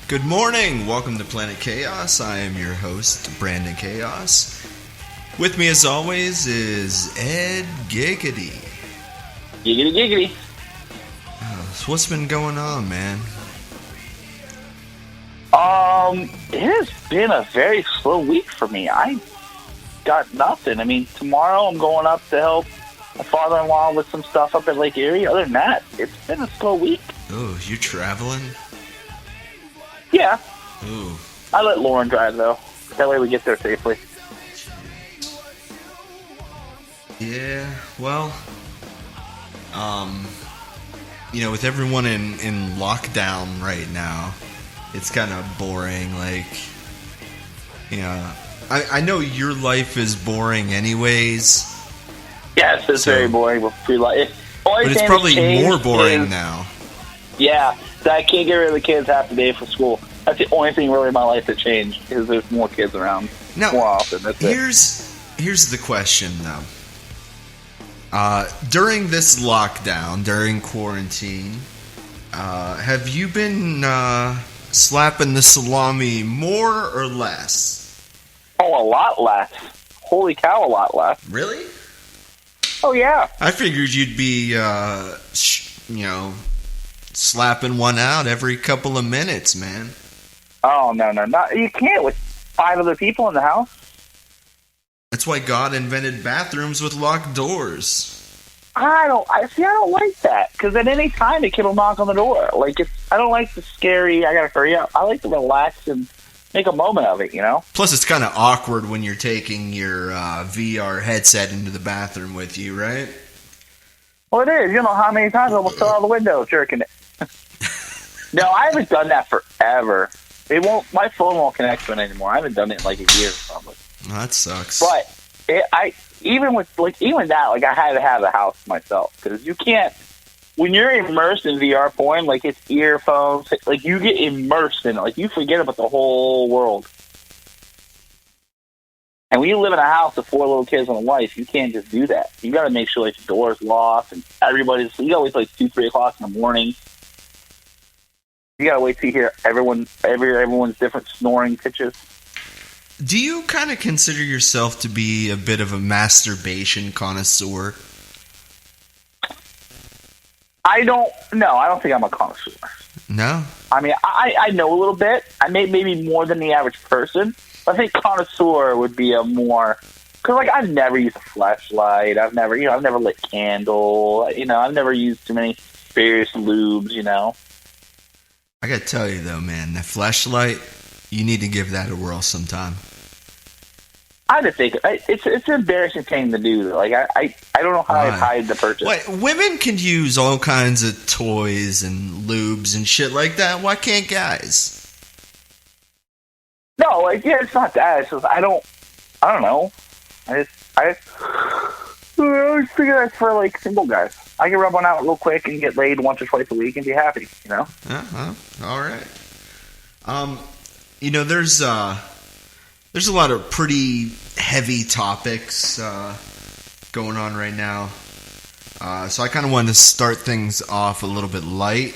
Good morning. Welcome to Planet Chaos. I am your host, Brandon Chaos. With me, as always, is Ed Giggity. Giggity, giggity. So what's been going on, man? It has been a very slow week for me. I got nothing. I mean, tomorrow I'm going up to help my father-in-law with some stuff up at Lake Erie. Other than that, it's been a slow week. Oh, you traveling? Yeah. Ooh. I let Lauren drive, though. That way we get there safely. Yeah, well, with everyone in lockdown right now, it's kind of boring. I know your life is boring anyways. Yes, it's very boring. But it's probably more boring now. Yeah, so I can't get rid of the kids half the day for school. That's the only thing really in my life that changed, is there's more kids around more often. That's here's the question, though. During this lockdown, during quarantine, have you been slapping the salami more or less? Oh, a lot less. Holy cow, a lot less. Really? Oh, yeah. I figured you'd be, slapping one out every couple of minutes, man. Oh, no. You can't with 5 other people in the house. That's why God invented bathrooms with locked doors. I don't like that, because at any time a kid will knock on the door. I don't like the scary, I gotta hurry up. I like to relax and make a moment of it, Plus, it's kind of awkward when you're taking your VR headset into the bathroom with you, right? Well, it is. You know how many times I almost fell out the window jerking it. No, I haven't done that forever. My phone won't connect to it anymore. I haven't done it in a year probably. Oh, that sucks. But even that, I had to have the house myself, because you can't. When you're immersed in VR porn, it's earphones, you get immersed in it, you forget about the whole world. And when you live in a house with 4 little kids and a wife, you can't just do that. You got to make sure the door's locked and you got to wait till 2-3 o'clock in the morning. You got to wait till you hear everyone's different snoring pitches. Do you kind of consider yourself to be a bit of a masturbation connoisseur? I don't think I'm a connoisseur. No? I mean, I know a little bit. I maybe more than the average person. But I think connoisseur would be a more... Because, I've never used a flashlight. I've never lit candle. I've never used too many various lubes, I gotta tell you, though, man, that flashlight... You need to give that a whirl sometime. I just think it's an embarrassing thing to do. I don't know how I'd hide the purchase. Wait, women can use all kinds of toys and lubes and shit like that. Why can't guys? No, it's not that. It's just I don't know. I just figure that's for single guys. I can rub one out real quick and get laid once or twice a week and be happy. Uh-huh. All right. There's a lot of pretty heavy topics going on right now. So I kind of wanted to start things off a little bit light,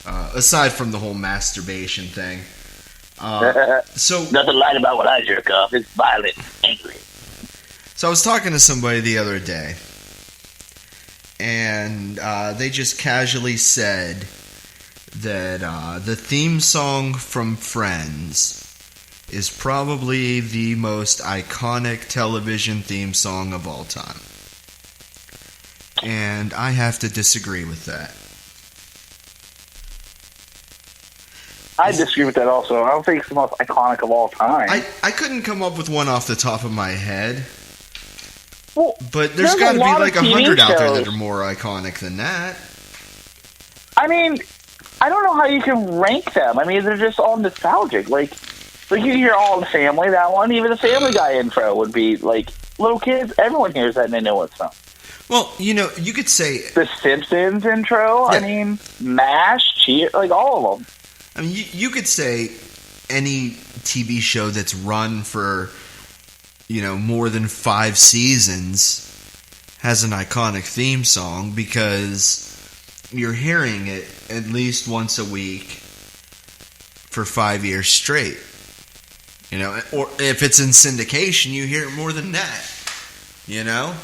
aside from the whole masturbation thing. So nothing light about what I jerk off. It's violent, angry. So I was talking to somebody the other day, and they just casually said that the theme song from Friends is probably the most iconic television theme song of all time. And I have to disagree with that. I disagree with that also. I don't think it's the most iconic of all time. I couldn't come up with one off the top of my head. Well, but there's got to be 100 out there that are more iconic than that. I mean, I don't know how you can rank them. I mean, they're just all nostalgic. You hear All in the Family, that one. Even the Family Guy intro would be, little kids, everyone hears that and they know what's from. Well, you could say... The Simpsons intro, yeah. I mean, MASH, Cheer, all of them. I mean, you could say any TV show that's run for, more than 5 seasons has an iconic theme song because you're hearing it at least once a week for 5 years straight. You know, or if it's in syndication, you hear it more than that. You know?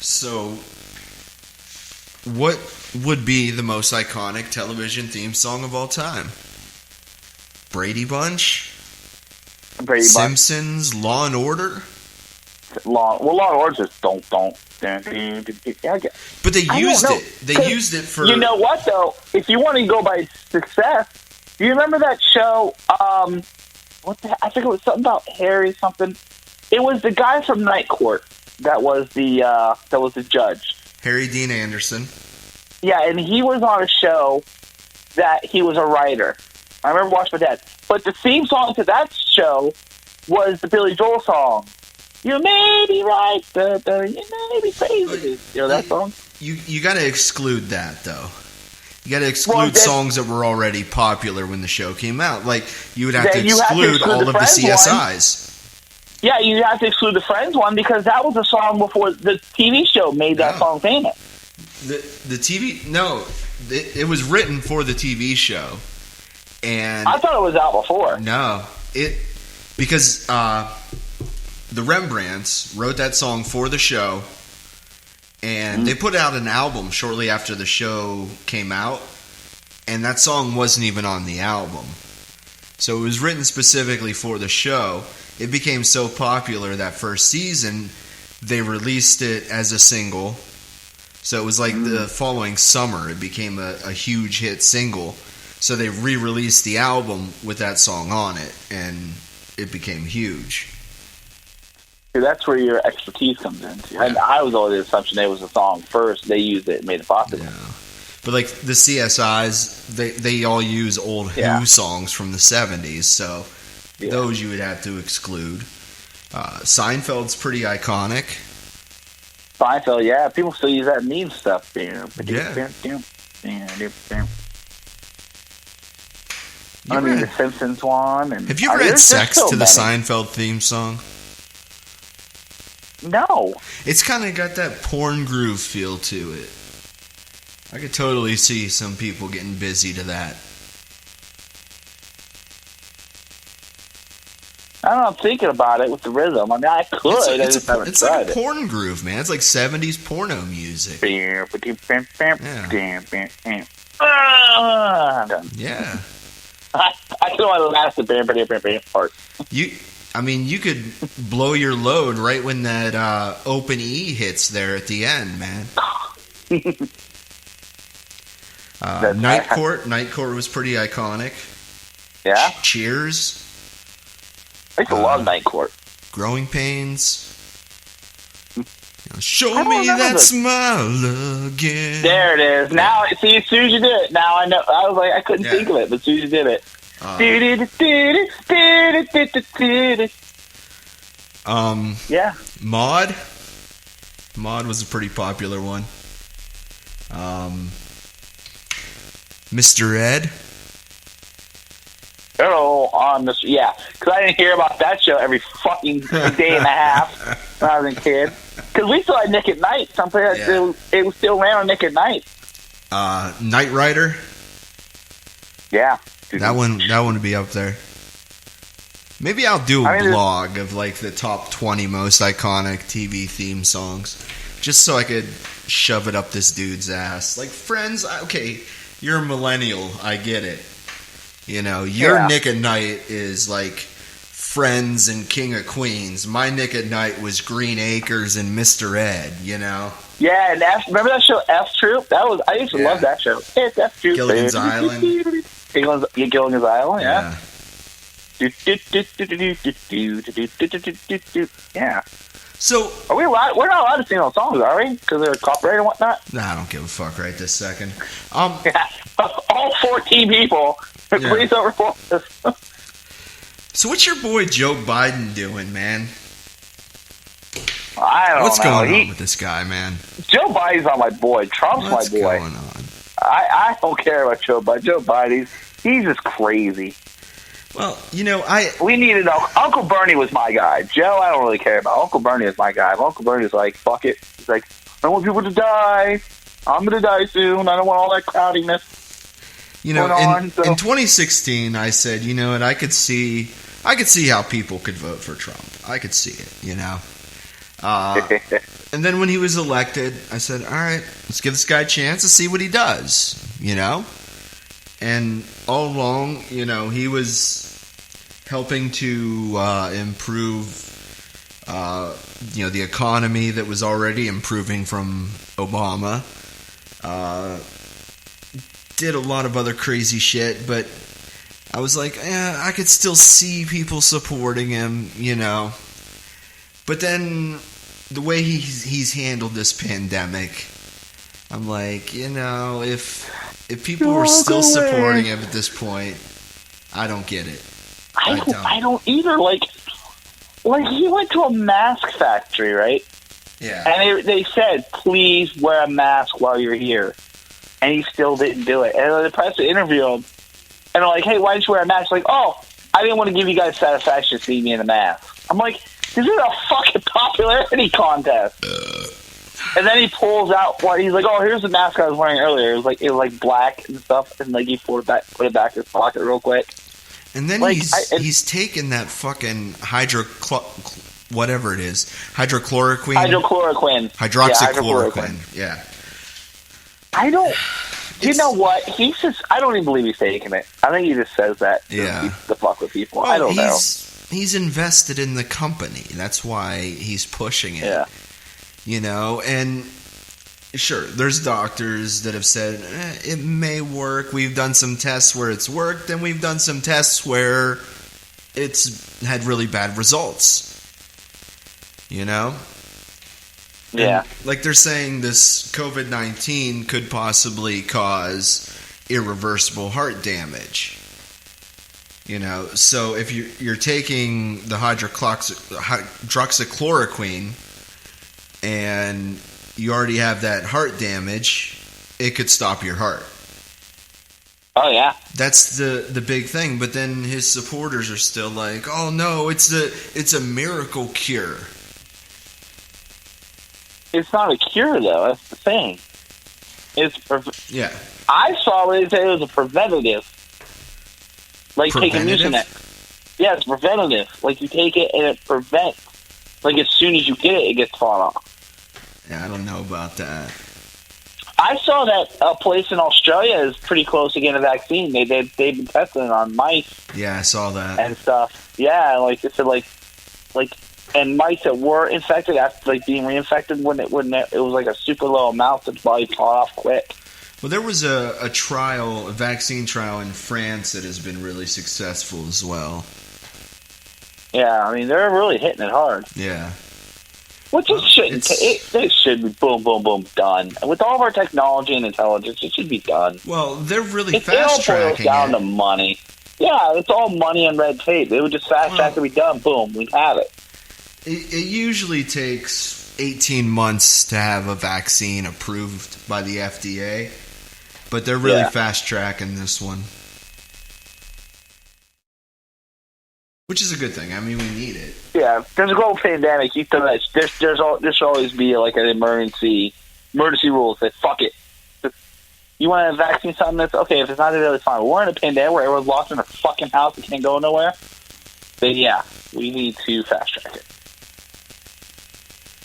So, what would be the most iconic television theme song of all time? Brady Bunch? Simpsons? Law and Order? Law and Order just don't. But they used it. They used it for... You know what, though? If you want to go by success, do you remember that show, I think it was something about Harry something. It was the guy from Night Court that was the judge. Harry Dean Anderson. Yeah, and he was on a show that he was a writer. I remember watching my dad. But the theme song to that show was the Billy Joel song. You may be right, but you may be crazy. You know that song? You got to exclude that, though. You got to exclude songs that were already popular when the show came out. Like, you would have to exclude all of the CSIs. Yeah, you have to exclude the Friends one because that was a song before the TV show made that song famous. The TV... No, it was written for the TV show. And I thought it was out before. No. Because the Rembrandts wrote that song for the show, and they put out an album shortly after the show came out, and that song wasn't even on the album. So it was written specifically for the show. It became so popular that first season, they released it as a single. So it was like the following summer, it became a huge hit single. So they re-released the album with that song on it, and it became huge. See, that's where your expertise comes in. Yeah. I was always the assumption it was a song first. They used it and made it popular. Yeah. But like the CSIs, they all use old Who songs from the 70s, so those you would have to exclude. Seinfeld's pretty iconic. Seinfeld, yeah. People still use that meme stuff. Yeah. I mean, the Simpsons one. And have you ever had sex to the Seinfeld theme song? No. It's kind of got that porn groove feel to it. I could totally see some people getting busy to that. I don't know, I'm thinking about it with the rhythm. I mean, I could. It's like a porn groove, man. It's like 70s porno music. Yeah. Yeah. I still want to last the part. You could blow your load right when that open E hits there at the end, man. Night Court was pretty iconic. Yeah. Cheers. I used to love Night Court. Growing Pains. Show me that smile again. There it is. Now, see, as soon as you did it, now I know. I was like, I couldn't think of it, but as soon as you did it. Yeah. Maud was a pretty popular one. Mr. Ed. Oh, on this, yeah, because I didn't hear about that show every fucking day and a half when I was a kid. Because we still had Nick at Night. It was still ran on Nick at Night. Knight Rider. Yeah, that one would be up there. Maybe I'll do a blog of like the top 20 most iconic TV theme songs, just so I could shove it up this dude's ass. Like Friends, okay, you're a millennial, I get it. You know, your Nick at Night is like Friends and King of Queens. My Nick at Night was Green Acres and Mr. Ed, you know? Yeah, and remember that show F Troop? I used to love that show. It's F Troop. Gilligan's Island. Gilligan's Island, yeah. Yeah. So, are we allowed? We're not allowed to sing those songs, are we? Because they're copyrighted and whatnot? Nah, I don't give a fuck right this second. All 14 people. Please don't report this. So what's your boy Joe Biden doing, man? I don't know. What's going on with this guy, man? Joe Biden's not my boy. Trump's my boy. What's going on? I don't care about Joe Biden. Joe Biden, he's just crazy. Well, you know, we need to know. Uncle Bernie was my guy. Joe, I don't really care about. Uncle Bernie is my guy. Uncle Bernie's like, fuck it. He's like, I don't want people to die. I'm going to die soon. I don't want all that crowdiness. You know, going on. So. In 2016, I said, you know what, I could see how people could vote for Trump. I could see it, you know. And then when he was elected, I said, all right, let's give this guy a chance to see what he does, you know. And all along, you know, he was helping to improve, you know, the economy that was already improving from Obama. Did a lot of other crazy shit, but I was like, I could still see people supporting him, you know. But then the way he's handled this pandemic, I'm like, you know, if people were still supporting him at this point, I don't get it. I don't either. Like he went to a mask factory, right? Yeah. And they said, please wear a mask while you're here. And he still didn't do it. And the press interviewed him, and they're like, hey, why didn't you wear a mask? Like, oh, I didn't want to give you guys satisfaction seeing me in a mask. I'm like, this is a fucking popularity contest. And then he pulls out what he's like, oh, here's the mask I was wearing earlier. It was like black and stuff, and like he put it back in his pocket real quick. And then like, he's taken that fucking whatever it is, hydroxychloroquine. Yeah. I don't. You know what? He's just. I don't even believe he's taking it. I think he just says that to fuck with people. Well, I don't know. He's invested in the company. That's why he's pushing it. Yeah. You know, and sure, there's doctors that have said it may work. We've done some tests where it's worked, and we've done some tests where it's had really bad results. You know? Yeah. And like they're saying this COVID-19 could possibly cause irreversible heart damage. You know, so if you're taking the hydroxychloroquine and you already have that heart damage, it could stop your heart. Oh, yeah. That's the big thing. But then his supporters are still like, oh, no, it's a miracle cure. It's not a cure, though. That's the thing. Yeah. I saw it say it was a preventative. Like taking Mucinex. Yeah, it's preventative. Like you take it and it prevents. Like as soon as you get it, it gets fought off. Yeah, I don't know about that. I saw that a place in Australia is pretty close to getting a vaccine. They've been testing it on mice. Yeah, I saw that and stuff. Yeah, like they said, like and mice that were infected after like being reinfected when it was like a super low amount, the body fought off quick. Well, there was a vaccine trial in France that has been really successful as well. Yeah, I mean, they're really hitting it hard. Yeah. Which it shouldn't. It should be boom, boom, boom, done. And with all of our technology and intelligence, it should be done. Well, they're really fast-tracking it. It all boils down to money. Yeah, it's all money and red tape. They would just fast-track it, be done, boom, we have it. It usually takes 18 months to have a vaccine approved by the FDA. But they're really fast-tracking this one. Which is a good thing. I mean, we need it. Yeah, there's a global pandemic. You throw that. There should always be like an emergency rules that fuck it. You want a vaccine, something that's okay. If it's not available, it's fine. We're in a pandemic where everyone's locked in their fucking house and can't go nowhere. Then yeah, we need to fast-track it.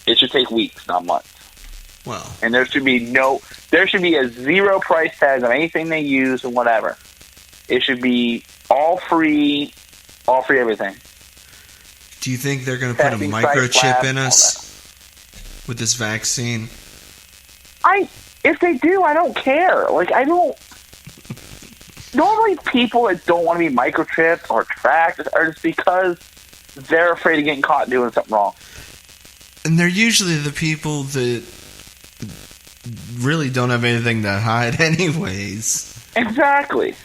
It should take weeks, not months. Well, and there should be a zero price tag on anything they use and whatever. It should be all free everything. Do you think they're going to put a microchip in us with this vaccine? If they do, I don't care. Like, I don't. Normally, people that don't want to be microchipped or tracked are just because they're afraid of getting caught doing something wrong. And they're usually the people that really don't have anything to hide anyways. Exactly.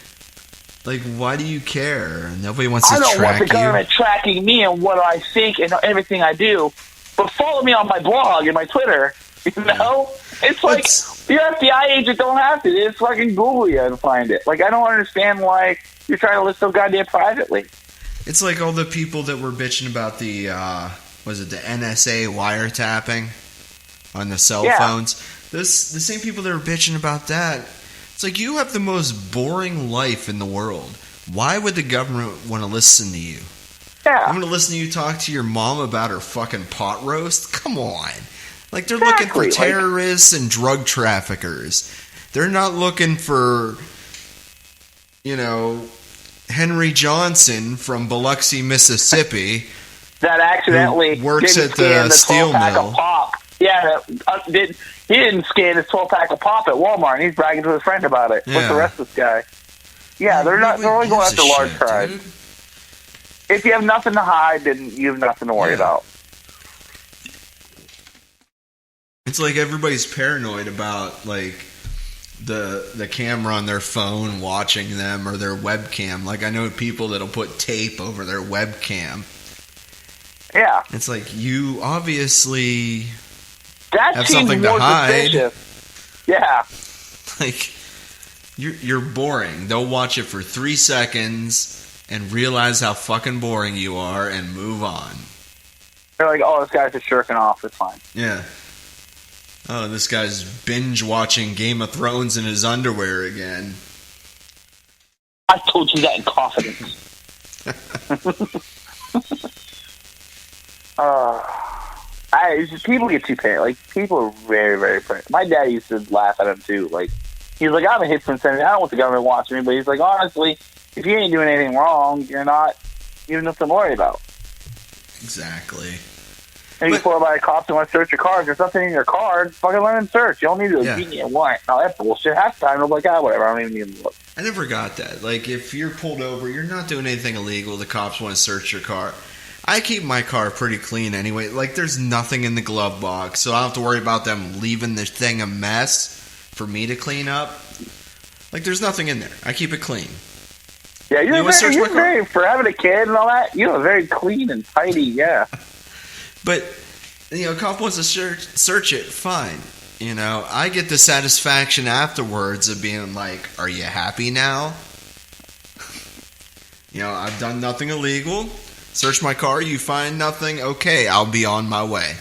Like, why do you care? Nobody wants to track you. I don't want the government tracking me and what I think and everything I do, but follow me on my blog and my Twitter, you know? It's like, the FBI agent don't have to. They just fucking Google you and find it. Like, I don't understand why you're trying to list so goddamn privately. It's like all the people that were bitching about the NSA wiretapping on the cell phones. The same people that were bitching about that, It's like, you have the most boring life in the world. Why would the government want to listen to you? Yeah. I'm going to listen to you talk to your mom about her fucking pot roast? Come on. Like, they're Exactly. looking for terrorists and drug traffickers. They're not looking for, Henry Johnson from Biloxi, Mississippi. That accidentally works didn't at scan the the steel 12-pack mill. of pop. Yeah, he didn't scan his 12-pack of pop at Walmart, and he's bragging to his friend about it. Yeah. What's the rest of this guy? Yeah, they're only going after large crimes. Dude. If you have nothing to hide, then you have nothing to worry about. It's like everybody's paranoid about, like, the camera on their phone watching them or their webcam. Like, I know people that'll put tape over their webcam. Yeah. It's like, you obviously That have seems something to more hide. suspicious. Yeah. Like, you're boring. They'll watch it for 3 seconds and realize how fucking boring you are and move on. They're like, oh, this guy's just shirking off. It's fine. Yeah. Oh, this guy's binge watching Game of Thrones in his underwear again. I told you that in confidence. People get too paranoid. Like, people are very, very paranoid. My dad used to laugh at him, too. Like, he's like, I'm a hit from Senator. I don't want the government watching me. But he's like, honestly, if you ain't doing anything wrong, you have nothing to worry about. Exactly. And you pull up by a cop and want to search your car. If there's something in your car, fucking let him search. You don't need to give me a warrant. No, that's bullshit. Half the time, I'm like, whatever. I don't even need to look. I never got that. Like, if you're pulled over, you're not doing anything illegal. The cops want to search your car. I keep my car pretty clean anyway. Like, there's nothing in the glove box, so I don't have to worry about them leaving the thing a mess for me to clean up. Like, there's nothing in there. I keep it clean. Yeah, you're very, for having a kid and all that, you're very clean and tidy, yeah. But, a cop wants to search it, fine. I get the satisfaction afterwards of being like, are you happy now? I've done nothing illegal. Search my car, you find nothing, okay, I'll be on my way.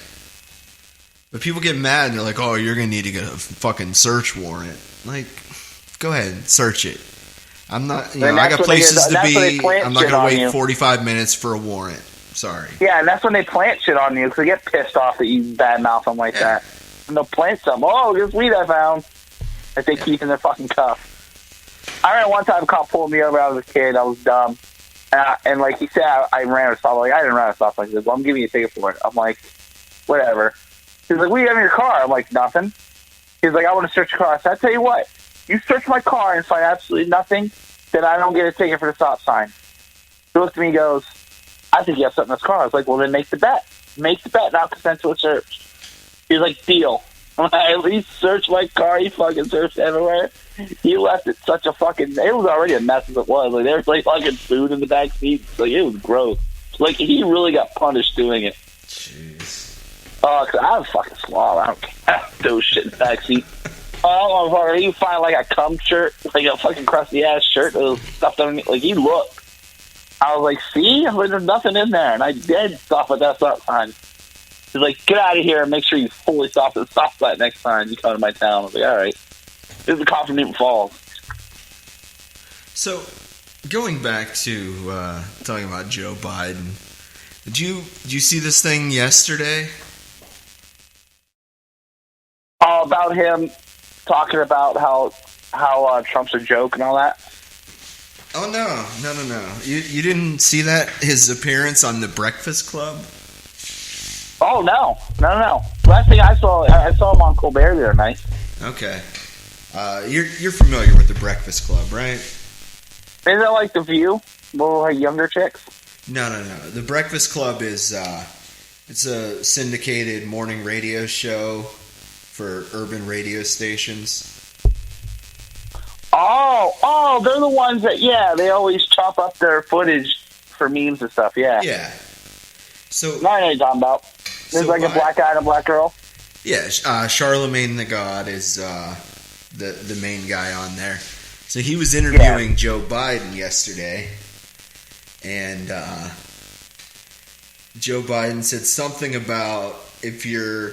But people get mad and they're like, oh, you're going to need to get a fucking search warrant. Like, go ahead, search it. I'm not, I got places to be. I'm not going to wait 45 minutes for a warrant. Sorry. Yeah, and that's when they plant shit on you because they get pissed off that you badmouth them like that. And they'll plant something. Oh, this weed I found that they keep in their fucking cuff. I remember one time a cop pulled me over. I was a kid. I was dumb. And like he said, I ran a stop. Like, I didn't run a stop. Like, he said, well, I'm giving you a ticket for it. I'm like, whatever. He's like, what do you have in your car? I'm like, nothing. He's like, I want to search your car. I said, I'll tell you what. You search my car and find absolutely nothing, then I don't get a ticket for the stop sign. He looked at me and goes, I think you have something in this car. I was like, well, then make the bet. Make the bet, not consent to a search. He's like, deal. I at least searched my car. He fucking searched everywhere. He left it such a fucking... It was already a mess as it was. Like, there was like fucking food in the back seat. Like, it was gross. Like, he really got punished doing it. Jeez. Oh, cause I'm a fucking slob. I don't care. I don't do shit in the back seat. Oh, motherfucker, you find like a cum shirt, like a fucking crusty ass shirt that was stuffed underneath. Like, he looked. I was like, see? There's nothing in there. And I did stop at that stop sign. He's like, get out of here and make sure you fully stop at the stop sign next time you come to my town. I was like, all right. This is a cop from Newton Falls. So, going back to talking about Joe Biden, did you see this thing yesterday? Oh, about him talking about how Trump's a joke and all that? Oh, no. You didn't see that? His appearance on The Breakfast Club? Oh, no. Last thing I saw him on Colbert the other night. Okay. You're familiar with The Breakfast Club, right? Isn't that like The View? Little like, younger chicks? No. The Breakfast Club is it's a syndicated morning radio show for urban radio stations. Oh, they're the ones that, they always chop up their footage for memes and stuff, yeah. Yeah. So, I know what you're talking about. There's like a black guy and a black girl. Yeah, Charlemagne the God is the main guy on there. So he was interviewing Joe Biden yesterday, and Joe Biden said something about if you're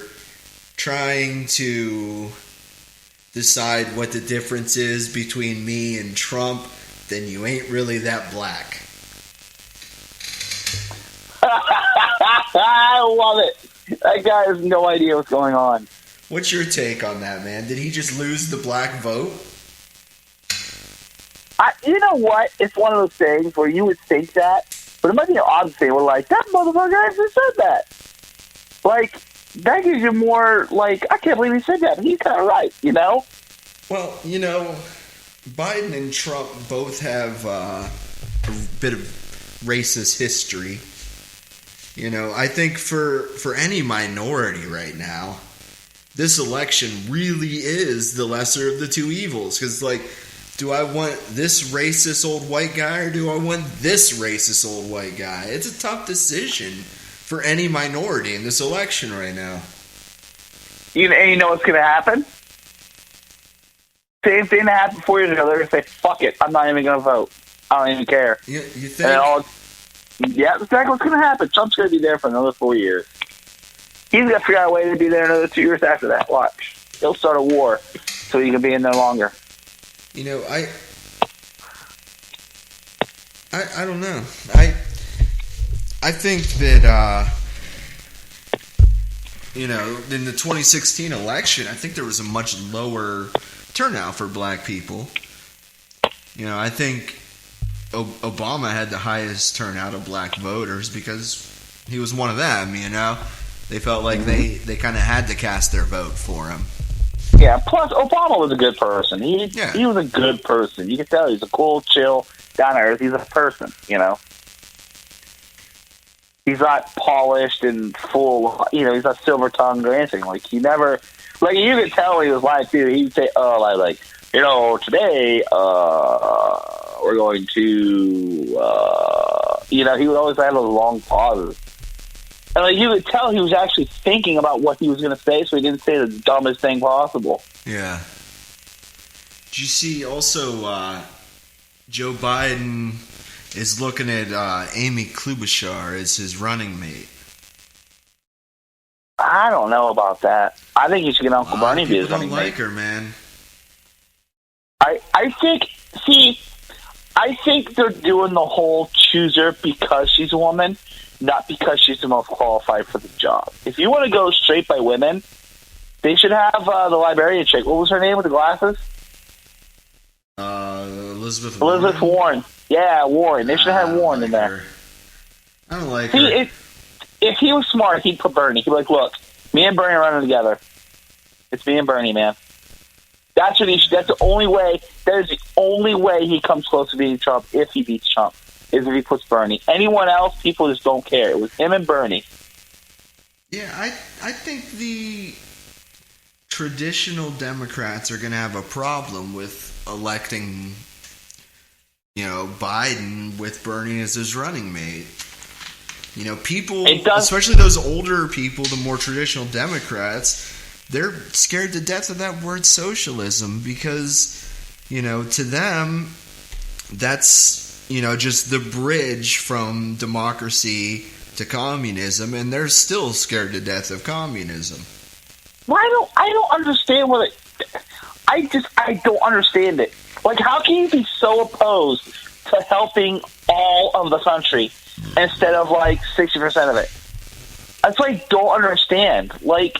trying to decide what the difference is between me and Trump, then you ain't really that black. I love it. That guy has no idea what's going on. What's your take on that, man? Did he just lose the black vote? You know what? It's one of those things where you would think that, but it might be an odd thing. We're like, that motherfucker actually said that. Like, that gives you more, like, I can't believe he said that. He's kind of right, you know? Well, you know, Biden and Trump both have a bit of racist history. You know, I think for any minority right now, this election really is the lesser of the two evils. Because, like, do I want this racist old white guy or do I want this racist old white guy? It's a tough decision for any minority in this election right now. And you know what's going to happen? Same thing that happened 4 years ago. They're going to say, fuck it, I'm not even going to vote. I don't even care. You think? Yeah, that's exactly what's going to happen. Trump's going to be there for another 4 years. He's going to figure out a way to be there another 2 years after that. Watch. He'll start a war so he can be in there longer. You know, I don't know. I think that, you know, in the 2016 election, I think there was a much lower turnout for black people. You know, I think Obama had the highest turnout of black voters because he was one of them, you know. They felt like they kind of had to cast their vote for him. Yeah, plus Obama was a good person. He was a good person. You can tell he's a cool, chill, down to earth. He's a person, you know. He's not polished and full, you know, he's not silver-tongued or anything. Like, he never, like, you could tell when he was lying, too. He'd say, like, you know, today, we're going to, you know, he would always have those long pauses. And, like, you could tell he was actually thinking about what he was going to say, so he didn't say the dumbest thing possible. Yeah. Did you see also Joe Biden is looking at Amy Klobuchar as his running mate? I don't know about that. I think he should get Uncle Bernie to be his running mate. People don't like her, man. I think they're doing the whole choose her because she's a woman, not because she's the most qualified for the job. If you want to go straight by women, they should have the librarian chick. What was her name with the glasses? Elizabeth Warren. Yeah, Warren. They should have Warren in there. I don't like her. If he was smart, he'd put Bernie. He'd be like, look, me and Bernie are running together. It's me and Bernie, man. That's the only way. That is the only way he comes close to beating Trump. If he beats Trump, is if he puts Bernie. Anyone else, people just don't care. It was him and Bernie. Yeah, I think the traditional Democrats are going to have a problem with electing, you know, Biden with Bernie as his running mate. You know, people, especially those older people, the more traditional Democrats, they're scared to death of that word socialism because, you know, to them, that's, you know, just the bridge from democracy to communism, and they're still scared to death of communism. Well, I don't understand what it... I don't understand it. Like, how can you be so opposed to helping all of the country instead of, like, 60% of it? That's what I don't understand. Like,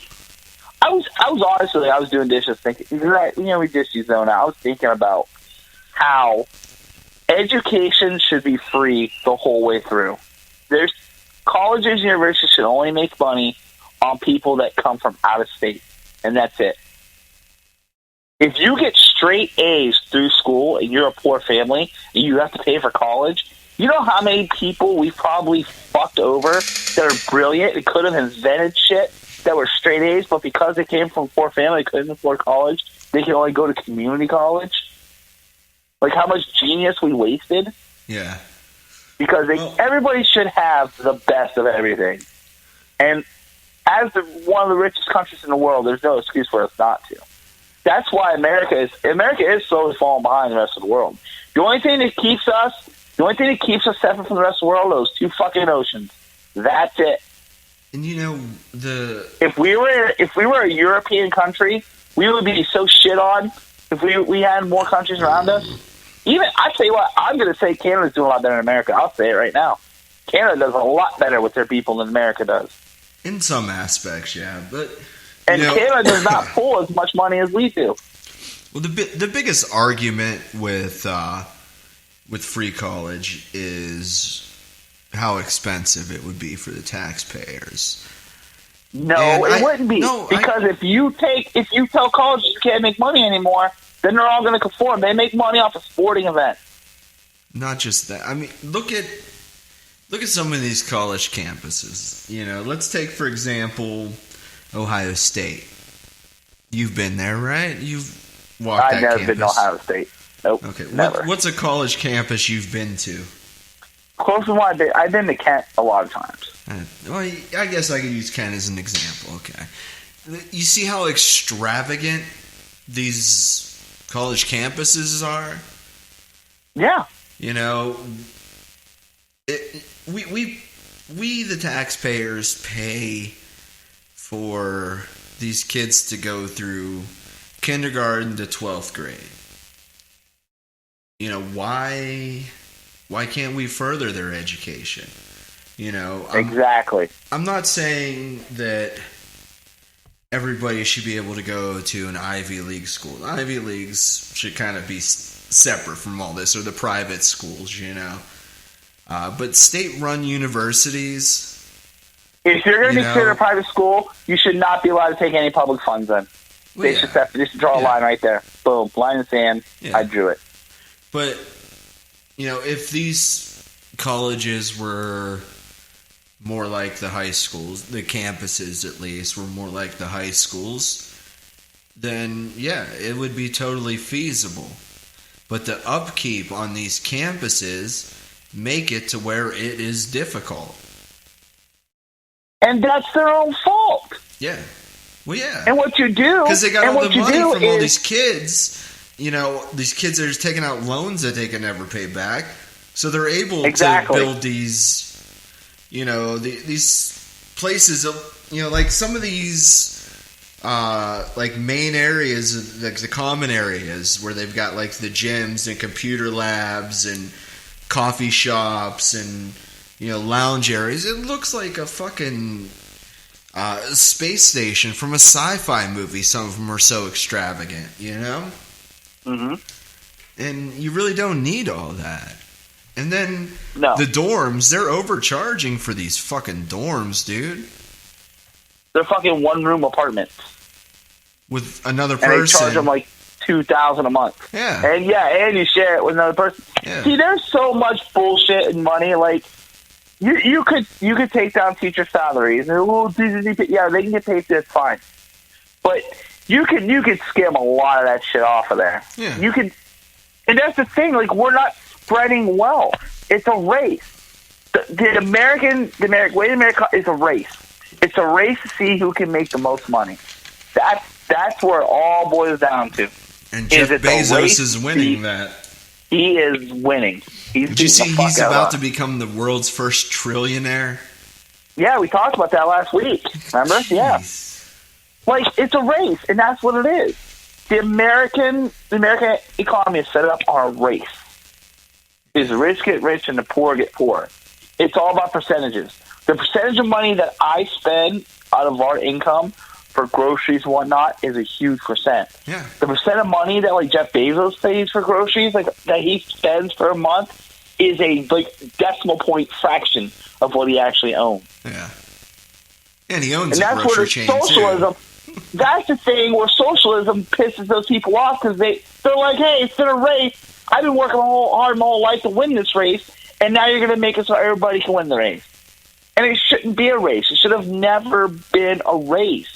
I was honestly, I was doing dishes thinking, you know, we dish these zone out. I was thinking about how education should be free the whole way through. There's colleges and universities should only make money on people that come from out of state, and that's it. If you get straight A's through school and you're a poor family and you have to pay for college, you know how many people we've probably fucked over that are brilliant and could have invented shit that were straight A's, but because they came from a poor family, they couldn't afford college, they can only go to community college? Like, how much genius we wasted? Yeah. Because everybody should have the best of everything. And as one of the richest countries in the world, there's no excuse for us not to. That's why America is slowly falling behind the rest of the world. The only thing that keeps us separate from the rest of the world are those two fucking oceans. That's it. And you know, if we were a European country we would be so shit on if we had more countries around us. Even, I tell you what, I'm going to say Canada's doing a lot better than America. I'll say it right now. Canada does a lot better with their people than America does. In some aspects, yeah. But Canada does not pull as much money as we do. Well, the biggest argument with free college is how expensive it would be for the taxpayers. No, it wouldn't be. Because if you tell colleges you can't make money anymore, then they're all going to conform. They make money off a sporting event. Not just that. I mean, look at some of these college campuses. Let's take, for example, Ohio State. You've been there, right? You've walked that campus. I've never been to Ohio State. Nope. Okay. Never. What's a college campus you've been to? Closest one I've been to Kent a lot of times. Well, I guess I could use Kent as an example. Okay. You see how extravagant these college campuses are? Yeah. We the taxpayers pay for these kids to go through kindergarten to 12th grade. Why can't we further their education? Exactly. I'm not saying that everybody should be able to go to an Ivy League school. The Ivy Leagues should kind of be separate from all this, or the private schools, But state-run universities... If you're going to be considered a private school, you should not be allowed to take any public funds in. They should just draw a line right there. Boom. Line in the sand. Yeah. I drew it. But, if these colleges were more like the high schools, the campuses at least, were more like the high schools, then, it would be totally feasible. But the upkeep on these campuses make it to where it is difficult. And that's their own fault. Yeah. Well, yeah. And what you do... Because they got all the money from all these kids. These kids are taking out loans that they can never pay back. So they're able to build these, these places, like some of these, like main areas, like the common areas where they've got like the gyms and computer labs and coffee shops and, lounge areas. It looks like a fucking space station from a sci-fi movie. Some of them are so extravagant, Mm-hmm. And you really don't need all that. And then the dorms, they're overcharging for these fucking dorms, dude. They're fucking one-room apartments. With another person. And they charge them like $2,000 a month. Yeah. And you share it with another person. Yeah. See, there's so much bullshit and money. Like, you could take down teacher salaries. Yeah, they can get paid. That's fine. But you could skim a lot of that shit off of there. Yeah. You could, and that's the thing. Like, we're not spreading wealth. It's a race. The American way in America is a race. It's a race to see who can make the most money. That's where it all boils down to. And Jeff Bezos is winning that. He is winning. Did you see he's about to become the world's first trillionaire? Yeah, we talked about that last week. Remember? Jeez. Yeah. Like, it's a race, and that's what it is. The American economy is set up on a race. Is the rich get rich and the poor get poor. It's all about percentages. The percentage of money that I spend out of our income for groceries and whatnot is a huge percent. Yeah. The percent of money that like Jeff Bezos pays for groceries, like that he spends for a month, is a decimal point fraction of what he actually owns. Yeah. And he owns a grocery chain socialism. Too. That's the thing where socialism pisses those people off because they're like, hey, it's been a race. I've been working hard my whole life to win this race, and now you're going to make it so everybody can win the race. And it shouldn't be a race. It should have never been a race.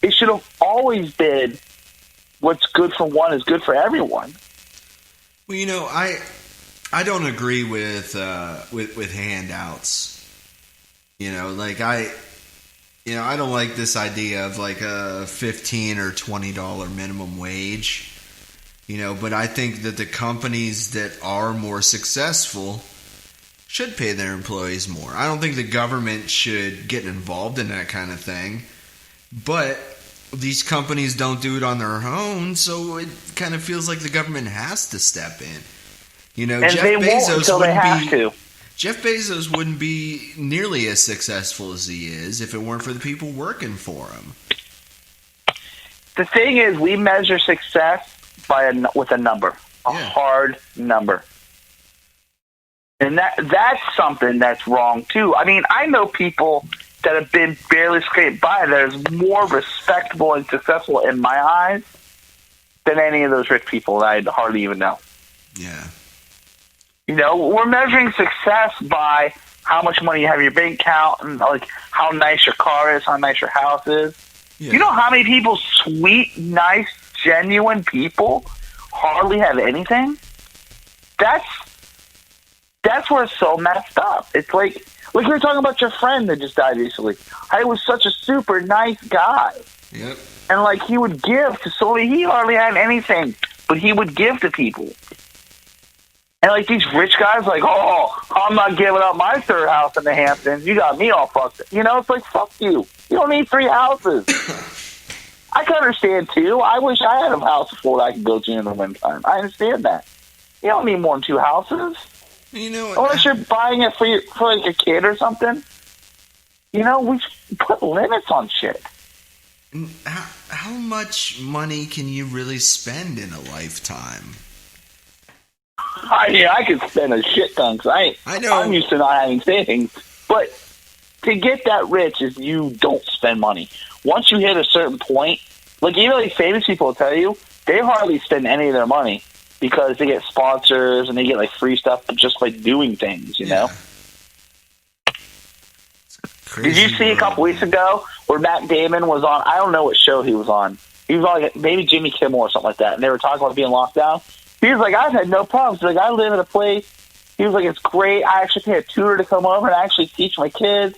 It should have always been what's good for one is good for everyone. Well, I don't agree with handouts. I don't like this idea of like a $15 or $20 minimum wage. But I think that the companies that are more successful should pay their employees more. I don't think the government should get involved in that kind of thing. But these companies don't do it on their own, so it kind of feels like the government has to step in. You know, And they won't until they have to. Jeff Bezos wouldn't be nearly as successful as he is if it weren't for the people working for him. The thing is, we measure success with a number, a hard number. And that's something that's wrong, too. I mean, I know people that have been barely scraped by that is more respectable and successful in my eyes than any of those rich people that I hardly even know. Yeah. You know, we're measuring success by how much money you have in your bank account and, like, how nice your car is, how nice your house is. Yeah. You know how many people, sweet, nice, genuine people, hardly have anything? That's where it's so messed up. It's like you were talking about your friend that just died recently. I was such a super nice guy. Yep. And, like, he would give to so many. He hardly had anything, but he would give to people. And, like, these rich guys, like, oh, I'm not giving up my third house in the Hamptons. You got me all fucked up. You know, it's like, fuck you. You don't need 3 houses. I can understand, too. I wish I had a house before I could go to in the wintertime. I understand that. You don't need more than 2 houses. You know, unless you're buying it for like a kid or something. You know, we put limits on shit. How much money can you really spend in a lifetime? I could spend a shit ton because I know. I'm used to not having savings. But to get that rich is you don't spend money. Once you hit a certain point, like even like famous people will tell you, they hardly spend any of their money because they get sponsors and they get like free stuff just by doing things, you know? Did you see a couple weeks ago where Matt Damon was on, I don't know what show he was on. He was on like, maybe Jimmy Kimmel or something like that, and they were talking about being locked down. He was like, I've had no problems. He's like, I live in a place. He was like, it's great. I actually pay a tutor to come over and actually teach my kids.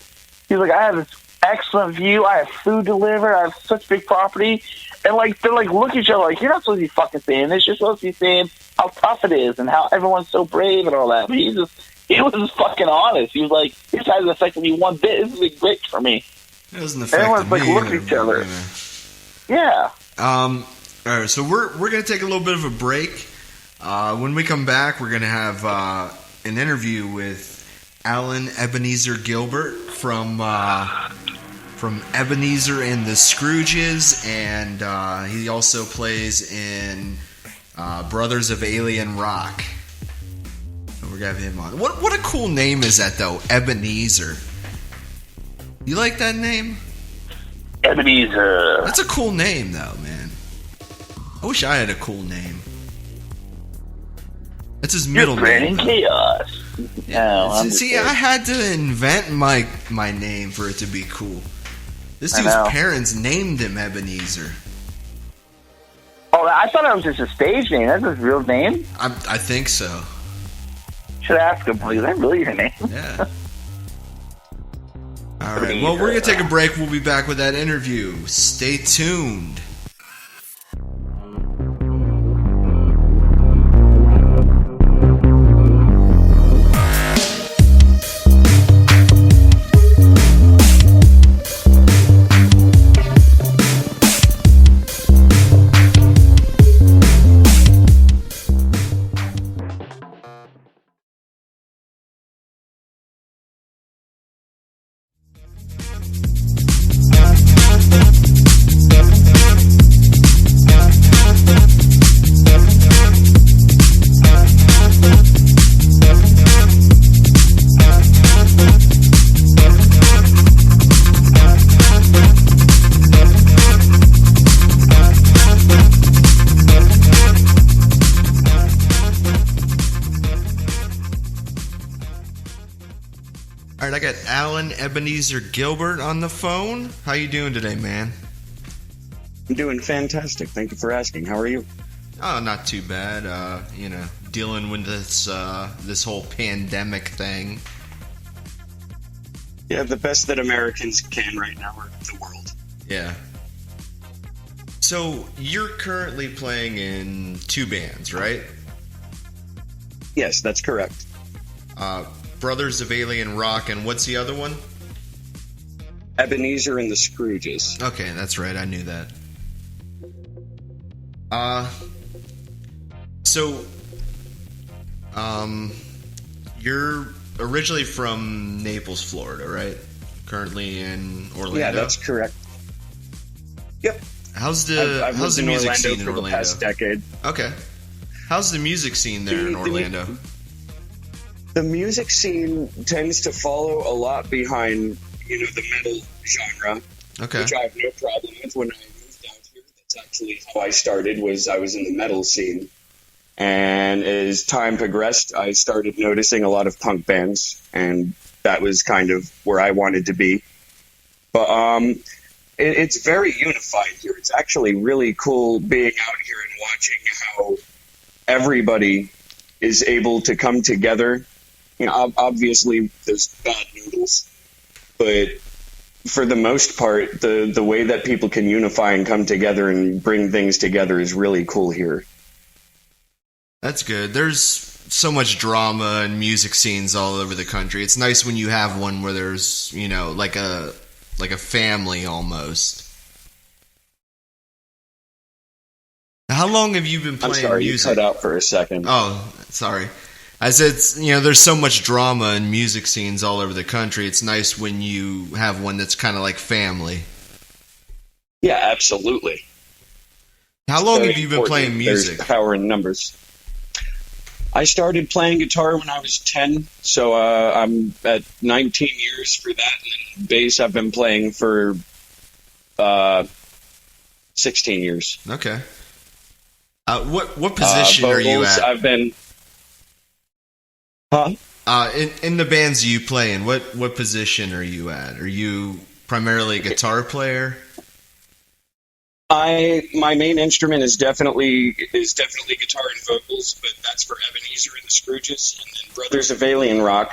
He's like, I have this excellent view. I have food delivered. I have such big property. And like, they're like, look at each other like, you're not supposed to be fucking saying this. You're supposed to be saying how tough it is and how everyone's so brave and all that. But he was just fucking honest. He was like, this hasn't affected me one bit. This is a great for me. It doesn't affect Everyone's me. like, look at each other. Yeah. All right, so we're going to take a little bit of a break. When we come back, we're going to have an interview with Alan Ebenezer Gilbert from Ebenezer and the Scrooges, and he also plays in Brothers of Alien Rock. So we're going to have him on. What a cool name is that, though? Ebenezer. You like that name? Ebenezer. That's a cool name, though, man. I wish I had a cool name. That's his middle name. Chaos. Yeah. See, I had to invent my name for it to be cool. This dude's parents named him Ebenezer. Oh, I thought that was just a stage name. That's his real name? I think so. Should ask him, is that really your name? Yeah. All right. Well, we're going to take a break. We'll be back with that interview. Stay tuned. All right, I got Alan Ebenezer Gilbert on the phone. How you doing today, man? I'm doing fantastic. Thank you for asking. How are you? Oh, not too bad. Dealing with this whole pandemic thing. Yeah, the best that Americans can right now are the world. Yeah. So you're currently playing in 2 bands, right? Yes, that's correct. Brothers of Alien Rock, and what's the other one? Ebenezer and the Scrooges. Okay, that's right. I knew that. Uh, so, you're originally from Naples, Florida, right? Currently in Orlando? Yeah, that's correct. Yep. How's I've the lived music in scene in for the Orlando? past decade. Okay. How's the music scene there in Orlando? The music scene tends to follow a lot behind, the metal genre, Okay. which I have no problem with. When I moved out here, that's actually how I started. I was in the metal scene, and as time progressed, I started noticing a lot of punk bands, and that was kind of where I wanted to be. But it's very unified here. It's actually really cool being out here and watching how everybody is able to come together. Obviously there's bad noodles, but for the most part, the way that people can unify and come together and bring things together is really cool here. That's good. There's so much drama and music scenes all over the country. It's nice when you have one where there's, like a family almost. How long have you been playing I'm sorry, music? you cut out for a second. Oh, sorry. I said, there's so much drama and music scenes all over the country. It's nice when you have one that's kind of like family. Yeah, absolutely. How long have you been playing music? There's power in numbers. I started playing guitar when I was 10, so I'm at 19 years for that, and then bass I've been playing for 16 years. Okay. What position are you vocals, at? I've been... In the bands you play in, what position are you at? Are you primarily a guitar player? My main instrument is definitely guitar and vocals, but that's for Ebenezer and the Scrooges, and then Brothers of Alien Rock,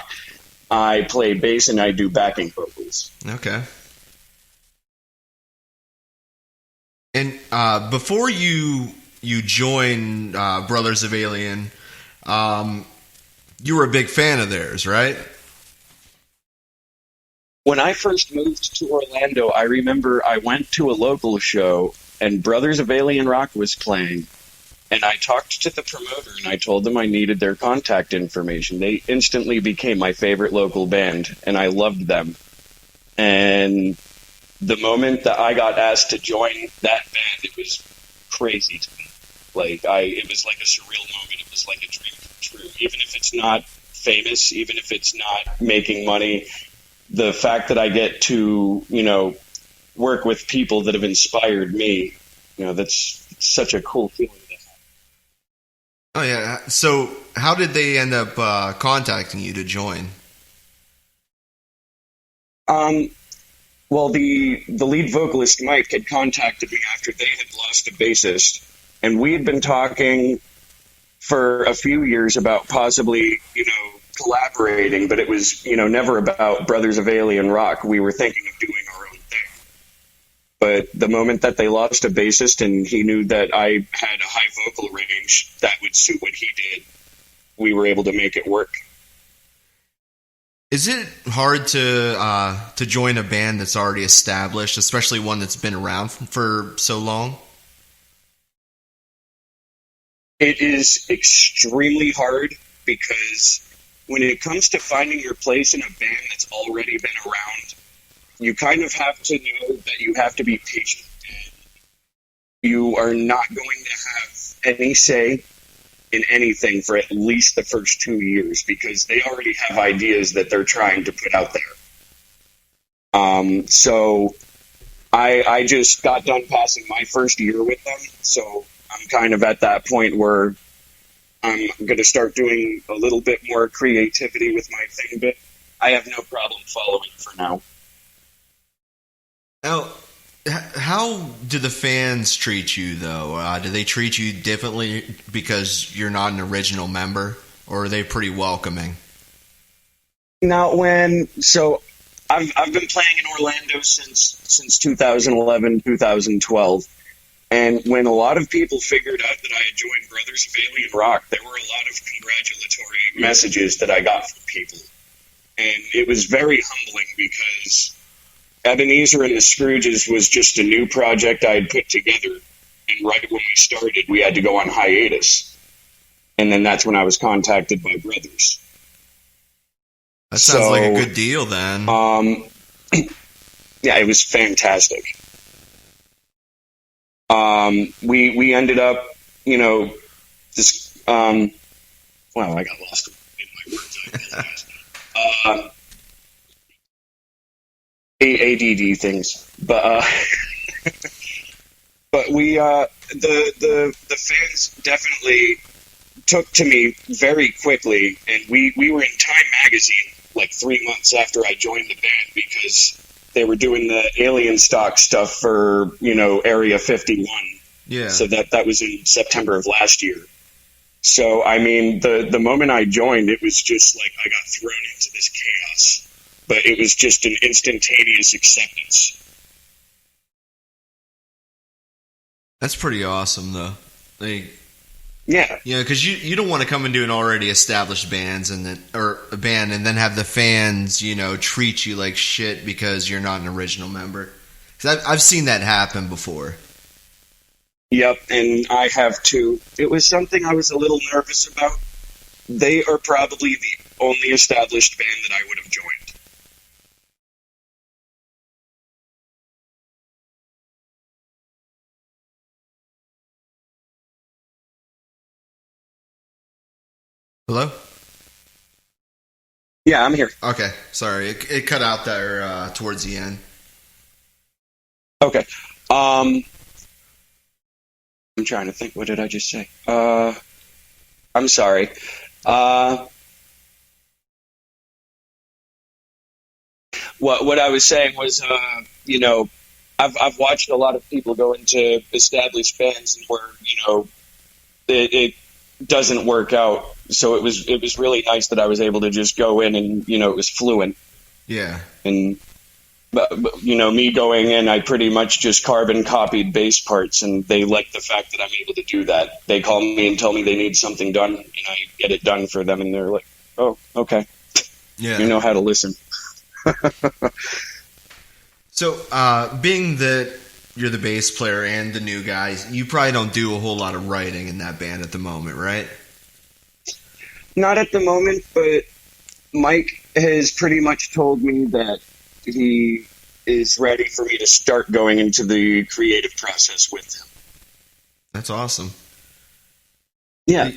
I play bass and I do backing vocals. Okay. And before you joined Brothers of Alien, you were a big fan of theirs, right? When I first moved to Orlando, I remember I went to a local show and Brothers of Alien Rock was playing. And I talked to the promoter and I told them I needed their contact information. They instantly became my favorite local band and I loved them. And the moment that I got asked to join that band, it was crazy to me. It was like a surreal moment. It was like a dream come true. Even if it's not famous, even if it's not making money, the fact that I get to, work with people that have inspired me, that's such a cool feeling to have. Oh, yeah. So how did they end up contacting you to join? Well, the lead vocalist, Mike, had contacted me after they had lost a bassist, and we had been talking for a few years about possibly, collaborating, but it was, never about Brothers of Alien Rock. We were thinking of doing our own thing. But the moment that they lost a bassist and he knew that I had a high vocal range that would suit what he did, we were able to make it work. Is it hard to join a band that's already established, especially one that's been around for so long? It is extremely hard because when it comes to finding your place in a band that's already been around, you kind of have to know that you have to be patient. And you are not going to have any say in anything for at least the first 2 years because they already have ideas that they're trying to put out there. So I just got done passing my first year with them, so I'm kind of at that point where I'm going to start doing a little bit more creativity with my thing, but I have no problem following for now. Now, how do the fans treat you, though? Do they treat you differently because you're not an original member, or are they pretty welcoming? Now, I've been playing in Orlando since 2011, 2012. And when a lot of people figured out that I had joined Brothers of Alien Rock, there were a lot of congratulatory messages that I got from people. And it was very humbling because Ebenezer and the Scrooges was just a new project I had put together. And right when we started, we had to go on hiatus. And then that's when I was contacted by Brothers. That sounds like a good deal then. Yeah, it was fantastic. We ended up, just, wow, I got lost in my words. I apologize. ADD things, but but we the fans definitely took to me very quickly, and we were in Time magazine like 3 months after I joined the band because they were doing the alien stock stuff for Area 51. Yeah. So that was in September of last year. So I mean, the moment I joined, it was just like I got thrown into this chaos. But it was just an instantaneous acceptance. That's pretty awesome, though. Yeah, because you don't want to come into an already established band and then have the fans, treat you like shit because you're not an original member. 'Cause I've seen that happen before. Yep, and I have too. It was something I was a little nervous about. They are probably the only established band that I would have joined. Hello? Yeah, I'm here. Okay, sorry. It cut out there towards the end. Okay. I'm trying to think. What did I just say? I'm sorry. What I was saying was, I've watched a lot of people go into established bands and where, it doesn't work out. So it was really nice that I was able to just go in and, it was fluent. Yeah. And, but me going in, I pretty much just carbon copied bass parts, and they like the fact that I'm able to do that. They call me and tell me they need something done, and I get it done for them, and they're like, oh, okay. Yeah. You know how to listen. So, being that you're the bass player and the new guys, you probably don't do a whole lot of writing in that band at the moment, right? Not at the moment, but Mike has pretty much told me that he is ready for me to start going into the creative process with him. That's awesome. Yeah.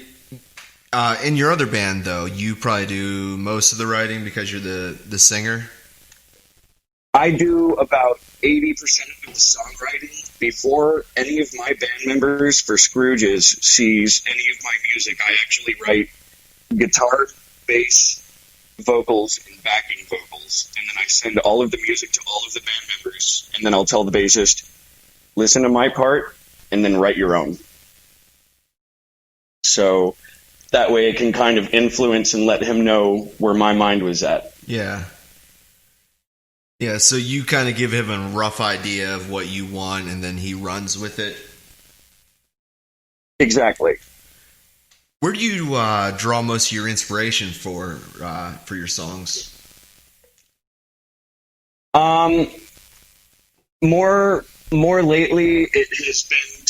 In your other band, though, you probably do most of the writing because you're the singer? I do about 80% of the songwriting. Before any of my band members for Scrooges sees any of my music, I actually write guitar, bass, vocals, and backing vocals. And then I send all of the music to all of the band members. And then I'll tell the bassist, listen to my part, and then write your own. So that way it can kind of influence and let him know where my mind was at. Yeah. Yeah, so you kind of give him a rough idea of what you want, and then he runs with it? Exactly. Where do you draw most of your inspiration for your songs? More lately, it has been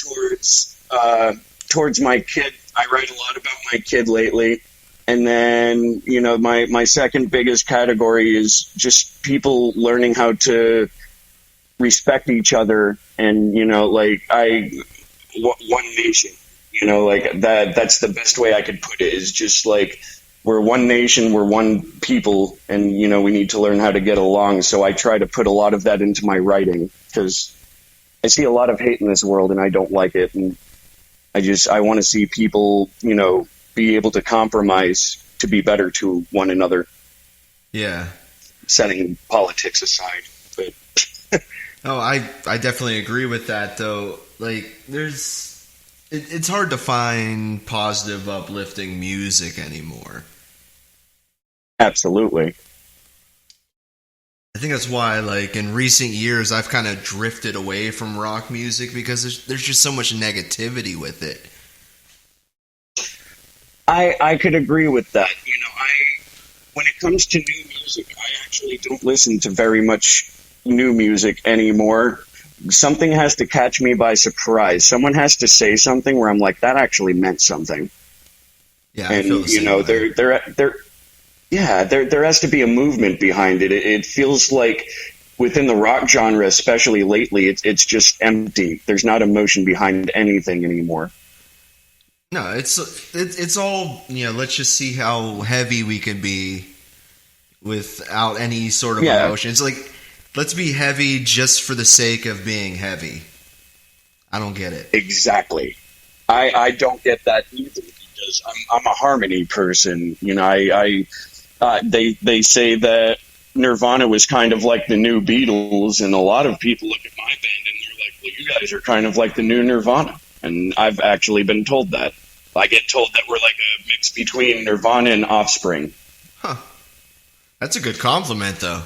towards my kid. I write a lot about my kid lately. And then, my second biggest category is just people learning how to respect each other. And, one nation, that's the best way I could put it, is just like, we're one nation, we're one people, and, we need to learn how to get along. So I try to put a lot of that into my writing, because I see a lot of hate in this world and I don't like it. And I want to see people, be able to compromise to be better to one another. Yeah. Setting politics aside. But oh, I definitely agree with that, though. Like, it's hard to find positive, uplifting music anymore. Absolutely. I think that's why, like, in recent years, I've kind of drifted away from rock music because there's just so much negativity with it. I could agree with that. When it comes to new music, I actually don't listen to very much new music anymore. something has to catch me by surprise. Someone has to say something where I'm like, that actually meant something. Yeah, and there has to be a movement behind it. It feels like within the rock genre, especially lately, it's just empty. There's not emotion behind anything anymore. No, it's all, let's just see how heavy we can be without any sort of emotion. It's like, let's be heavy just for the sake of being heavy. I don't get it. Exactly. I don't get that either, because I'm a harmony person. They say that Nirvana was kind of like the new Beatles, and a lot of people look at my band and they're like, well, you guys are kind of like the new Nirvana. And I've actually been told that. I get told that we're like a mix between Nirvana and Offspring. Huh. That's a good compliment, though.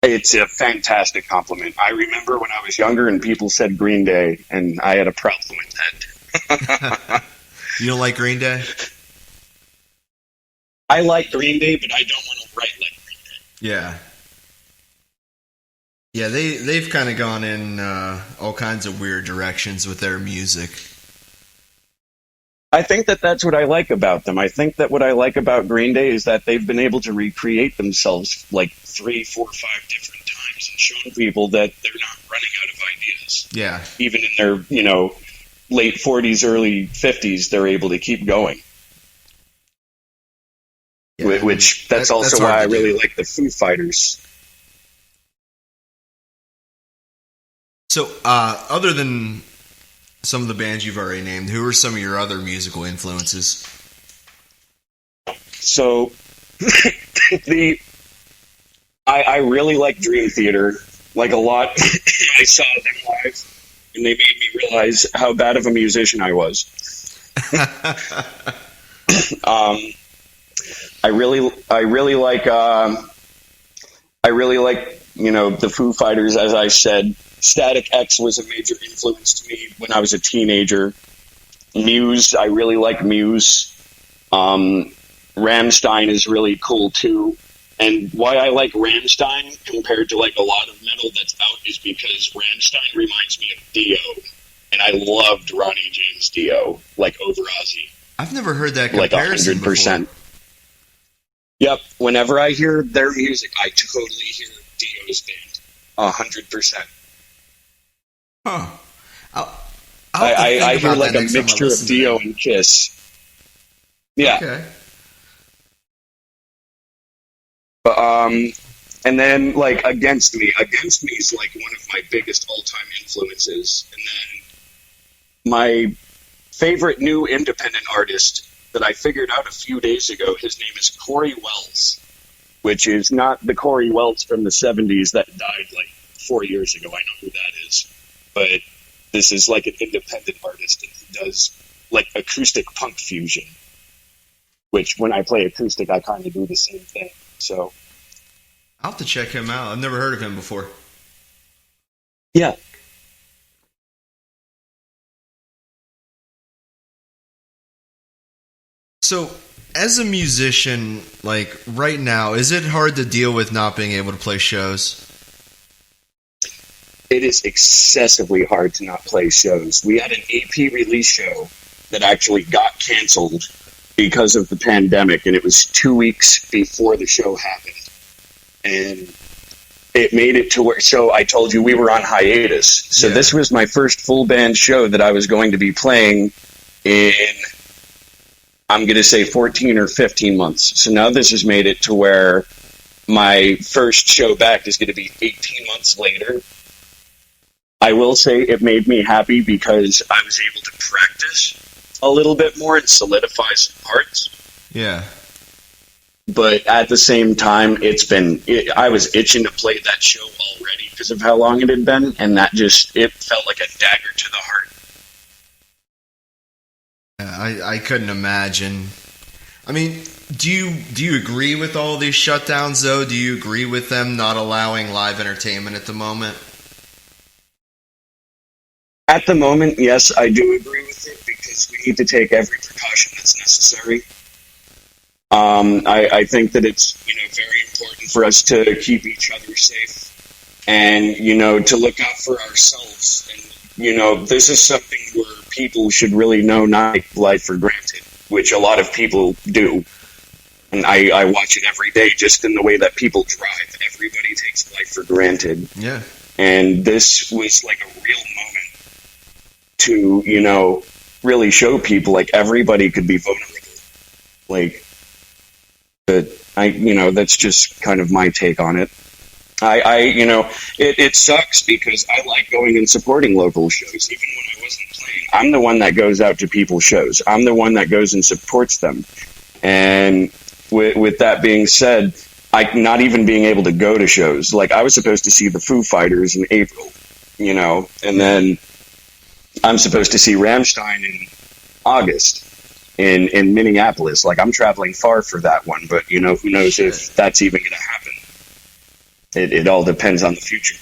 It's a fantastic compliment. I remember when I was younger and people said Green Day, and I had a problem with that. You don't like Green Day? I like Green Day, but I don't want to write like Green Day. Yeah. Yeah, they've kind of gone in all kinds of weird directions with their music. I think that that's what I like about them. I think that what I like about Green Day is that they've been able to recreate themselves like 3, 4, 5 different times and shown people that they're not running out of ideas. Yeah. Even in their, late 40s, early 50s, they're able to keep going. Yeah, which that's also why I really like the Foo Fighters. So, other than some of the bands you've already named, who are some of your other musical influences? So, I really like Dream Theater, like a lot. I saw them live, and they made me realize how bad of a musician I was. I really like the Foo Fighters, as I said. Static X was a major influence to me when I was a teenager. Muse, I really like Muse. Rammstein is really cool too. And why I like Rammstein compared to like a lot of metal that's out is because Rammstein reminds me of Dio. And I loved Ronnie James Dio, like over Ozzy. I've never heard that comparison like 100%. Before. Yep. Whenever I hear their music, I totally hear Dio's band. 100%. Huh. I hear like a mixture of Dio and Kiss. Yeah. Okay. But, and then like Against Me is like one of my biggest all-time influences. And then my favorite new independent artist that I figured out a few days ago, his name is Corey Wells, which is not the Corey Wells from the 70s that died like 4 years ago. I know who that is. But this is like an independent artist, and he does like acoustic punk fusion, which when I play acoustic, I kind of do the same thing. So I'll have to check him out. I've never heard of him before. Yeah. So, as a musician, like right now, is it hard to deal with not being able to play shows? It is excessively hard to not play shows. We had an AP release show that actually got canceled because of the pandemic, and it was 2 weeks before the show happened. And it made it to where, so I told you we were on hiatus. So This was my first full band show that I was going to be playing in, I'm going to say 14 or 15 months. So now this has made it to where my first show back is going to be 18 months later. I will say it made me happy because I was able to practice a little bit more and solidify some parts. Yeah. But at the same time, I was itching to play that show already because of how long it had been, and it felt like a dagger to the heart. Yeah, I couldn't imagine. I mean, do you agree with all these shutdowns, though? Do you agree with them not allowing live entertainment at the moment? At the moment, yes, I do agree with it because we need to take every precaution that's necessary. I think that it's very important for us to keep each other safe and, to look out for ourselves. And, this is something where people should really know not to take life for granted, which a lot of people do. And I watch it every day, just in the way that people drive. Everybody takes life for granted. Yeah. And this was like a real moment to, really show people, like, everybody could be vulnerable. Like, that's just kind of my take on it. It sucks because I like going and supporting local shows. Even when I wasn't playing, I'm the one that goes out to people's shows. I'm the one that goes and supports them. And with that being said, not even being able to go to shows. Like, I was supposed to see the Foo Fighters in April, and then I'm supposed to see Rammstein in August in Minneapolis. Like, I'm traveling far for that one, but, who knows if that's even going to happen. It all depends on the future.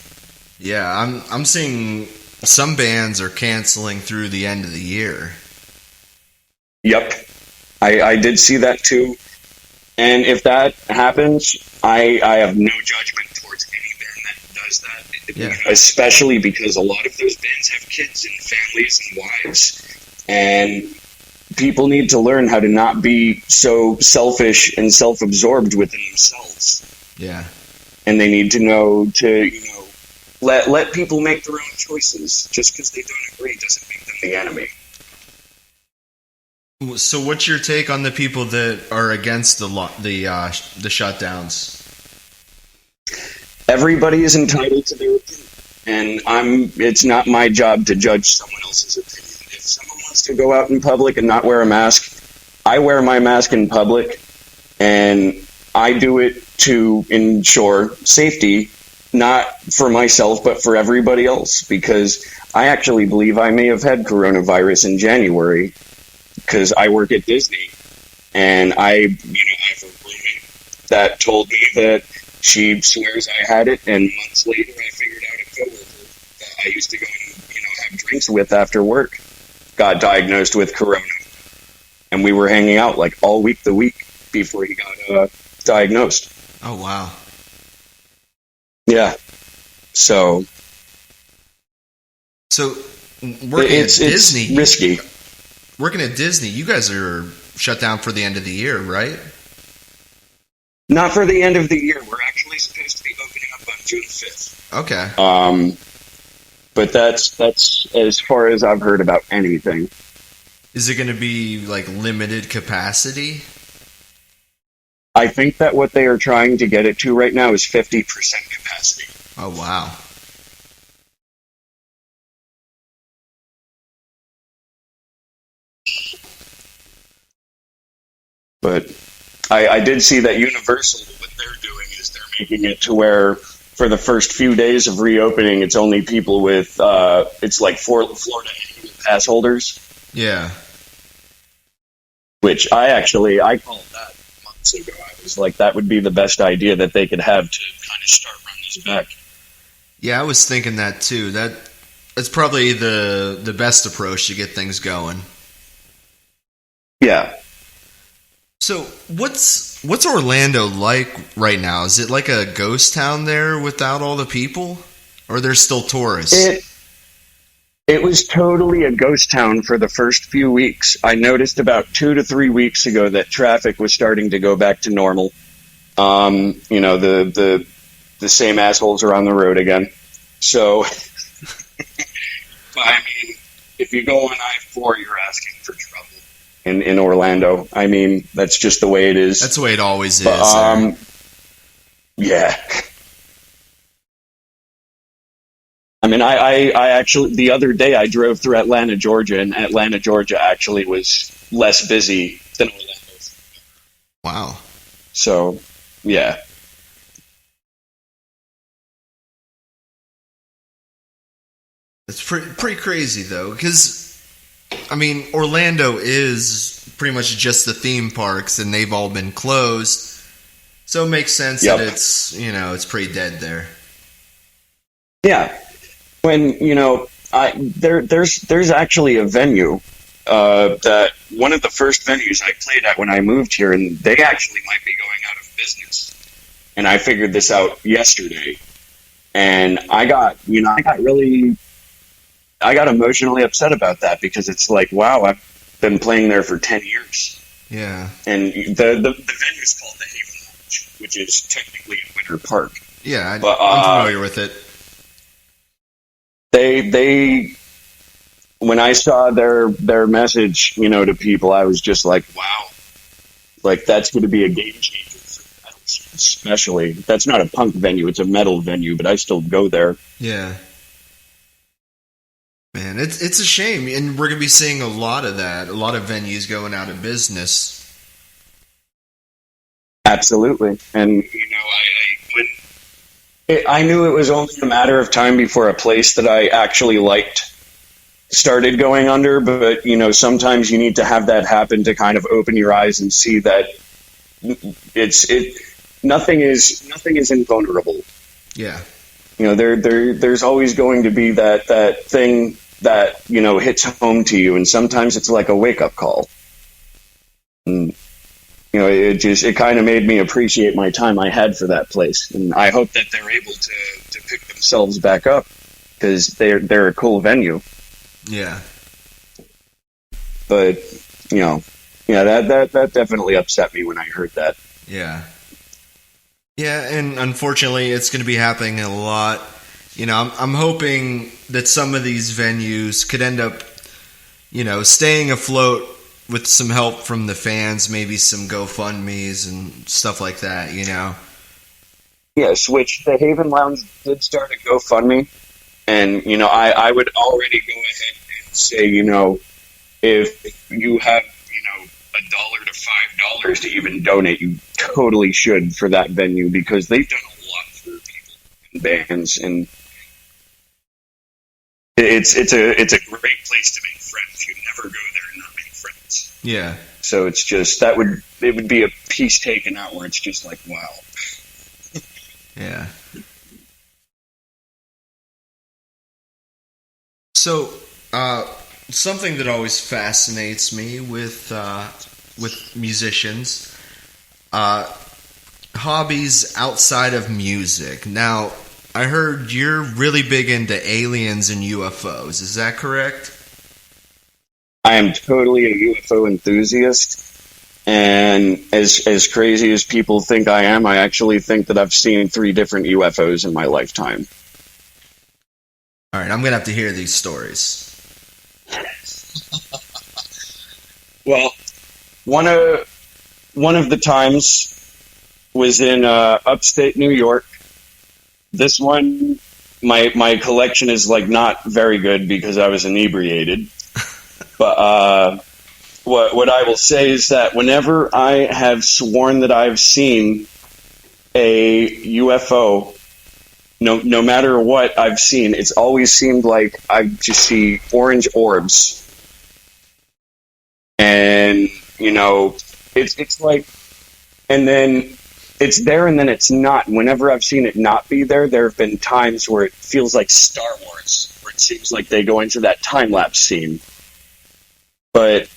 Yeah, I'm seeing some bands are canceling through the end of the year. Yep. I did see that too. And if that happens, I have no judgment towards any band that does that. Yeah. Especially because a lot of those bands have kids and families and wives. And people need to learn how to not be so selfish and self-absorbed within themselves. Yeah. And they need to know to, let people make their own choices. Just because they don't agree doesn't make them the enemy. So what's your take on the people that are against the shutdowns? Everybody is entitled to their opinion, and it's not my job to judge someone else's opinion. If someone wants to go out in public and not wear a mask, I wear my mask in public, and I do it to ensure safety, not for myself, but for everybody else, because I actually believe I may have had coronavirus in January, because I work at Disney, and I have a roommate that told me that she swears I had it, and months later I figured out a coworker that I used to go and have drinks with after work got diagnosed with corona, and we were hanging out like all week the week before he got diagnosed. Oh wow! Yeah, so working at Disney, it's risky. Working at Disney, you guys are shut down for the end of the year, right? Not for the end of the year. We're actually supposed to be opening up on June 5th. Okay. But that's as far as I've heard about anything. Is it going to be like limited capacity? I think that what they are trying to get it to right now is 50% capacity. Oh, wow. But I did see that Universal, what they're doing is they're making it to where for the first few days of reopening, it's only people with, it's like Florida annual pass holders. Yeah. Which I called that months ago. I was like, that would be the best idea that they could have to kind of start running this back. Yeah, I was thinking that too. That's probably the best approach to get things going. Yeah. So what's Orlando like right now? Is it like a ghost town there without all the people? Or there's still tourists? It was totally a ghost town for the first few weeks. I noticed about 2 to 3 weeks ago that traffic was starting to go back to normal. The same assholes are on the road again. So, I mean, if you go on I-4, you're asking for trouble in Orlando. I mean, that's just the way it is. That's the way it always is. Yeah. I mean, I actually, the other day I drove through Atlanta, Georgia, and Atlanta, Georgia actually was less busy than Orlando. Wow. So, yeah. It's pretty crazy, though, because, I mean, Orlando is pretty much just the theme parks, and they've all been closed, so it makes sense that it's pretty dead there. Yeah. When, there's actually a venue that one of the first venues I played at when I moved here, and they actually might be going out of business. And I figured this out yesterday. And I got emotionally upset about that because it's like, wow, I've been playing there for 10 years. Yeah. And the venue is called the Haven Lounge, which is technically in Winter Park. Yeah, I'm familiar with it. They when I saw their message, to people, I was just like, wow, like that's going to be a game changer for metal, especially. That's not a punk venue; it's a metal venue, but I still go there. Yeah, man, it's a shame, and we're going to be seeing a lot of that. A lot of venues going out of business. Absolutely, and I knew it was only a matter of time before a place that I actually liked started going under, but sometimes you need to have that happen to kind of open your eyes and see that nothing is invulnerable. Yeah. There's always going to be that thing that hits home to you, and sometimes it's like a wake up call. And it kind of made me appreciate my time I had for that place, and I hope that they're able to pick themselves back up because they're a cool venue. Yeah. But that definitely upset me when I heard that. Yeah. Yeah, and unfortunately, it's going to be happening a lot. I'm hoping that some of these venues could end up, staying afloat with some help from the fans, maybe some GoFundMes and stuff like that, Yes, which the Haven Lounge did start a GoFundMe, and, I would already go ahead and say, if you have, $1 to $5 to even donate, you totally should for that venue, because they've done a lot for people and bands, and it's a great place to make friends. You never go there and not make friends. Yeah. So it's just it would be a piece taken out where it's just like, wow. Yeah. So, something that always fascinates me with musicians, hobbies outside of music. Now, I heard you're really big into aliens and UFOs. Is that correct? I am totally a UFO enthusiast, and as crazy as people think I am, I actually think that I've seen 3 different UFOs in my lifetime. All right, I'm going to have to hear these stories. Well, one of the times was in upstate New York. This one, my collection is like not very good because I was inebriated. But what I will say is that whenever I have sworn that I've seen a UFO, no matter what I've seen, it's always seemed like I just see orange orbs. And, it's like, and then it's there and then it's not. Whenever I've seen it not be there, there have been times where it feels like Star Wars, where it seems like they go into that time-lapse scene. But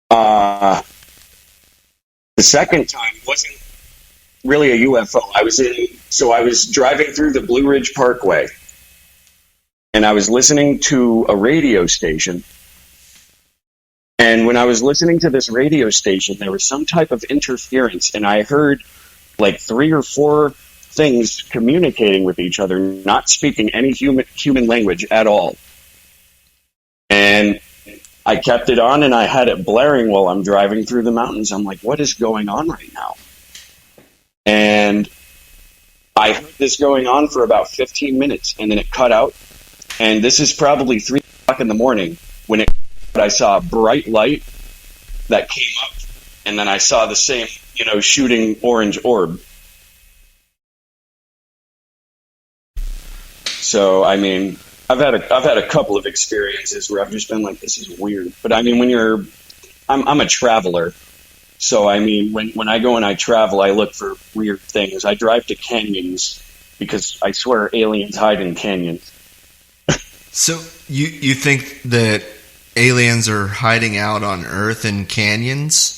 the second time wasn't really a UFO. I was driving through the Blue Ridge Parkway, and I was listening to a radio station. And when I was listening to this radio station, there was some type of interference, and I heard like 3 or 4 things communicating with each other, not speaking any human language at all. And I kept it on, and I had it blaring while I'm driving through the mountains. I'm like, what is going on right now? And I heard this going on for about 15 minutes, and then it cut out. And this is probably 3 o'clock in the morning when I saw a bright light that came up, and then I saw the same, shooting orange orb. So, I mean, I've had a couple of experiences where I've just been like, this is weird. But I mean, I'm a traveler. So, I mean, when I go and I travel, I look for weird things. I drive to canyons because I swear aliens hide in canyons. So you think that aliens are hiding out on Earth in canyons?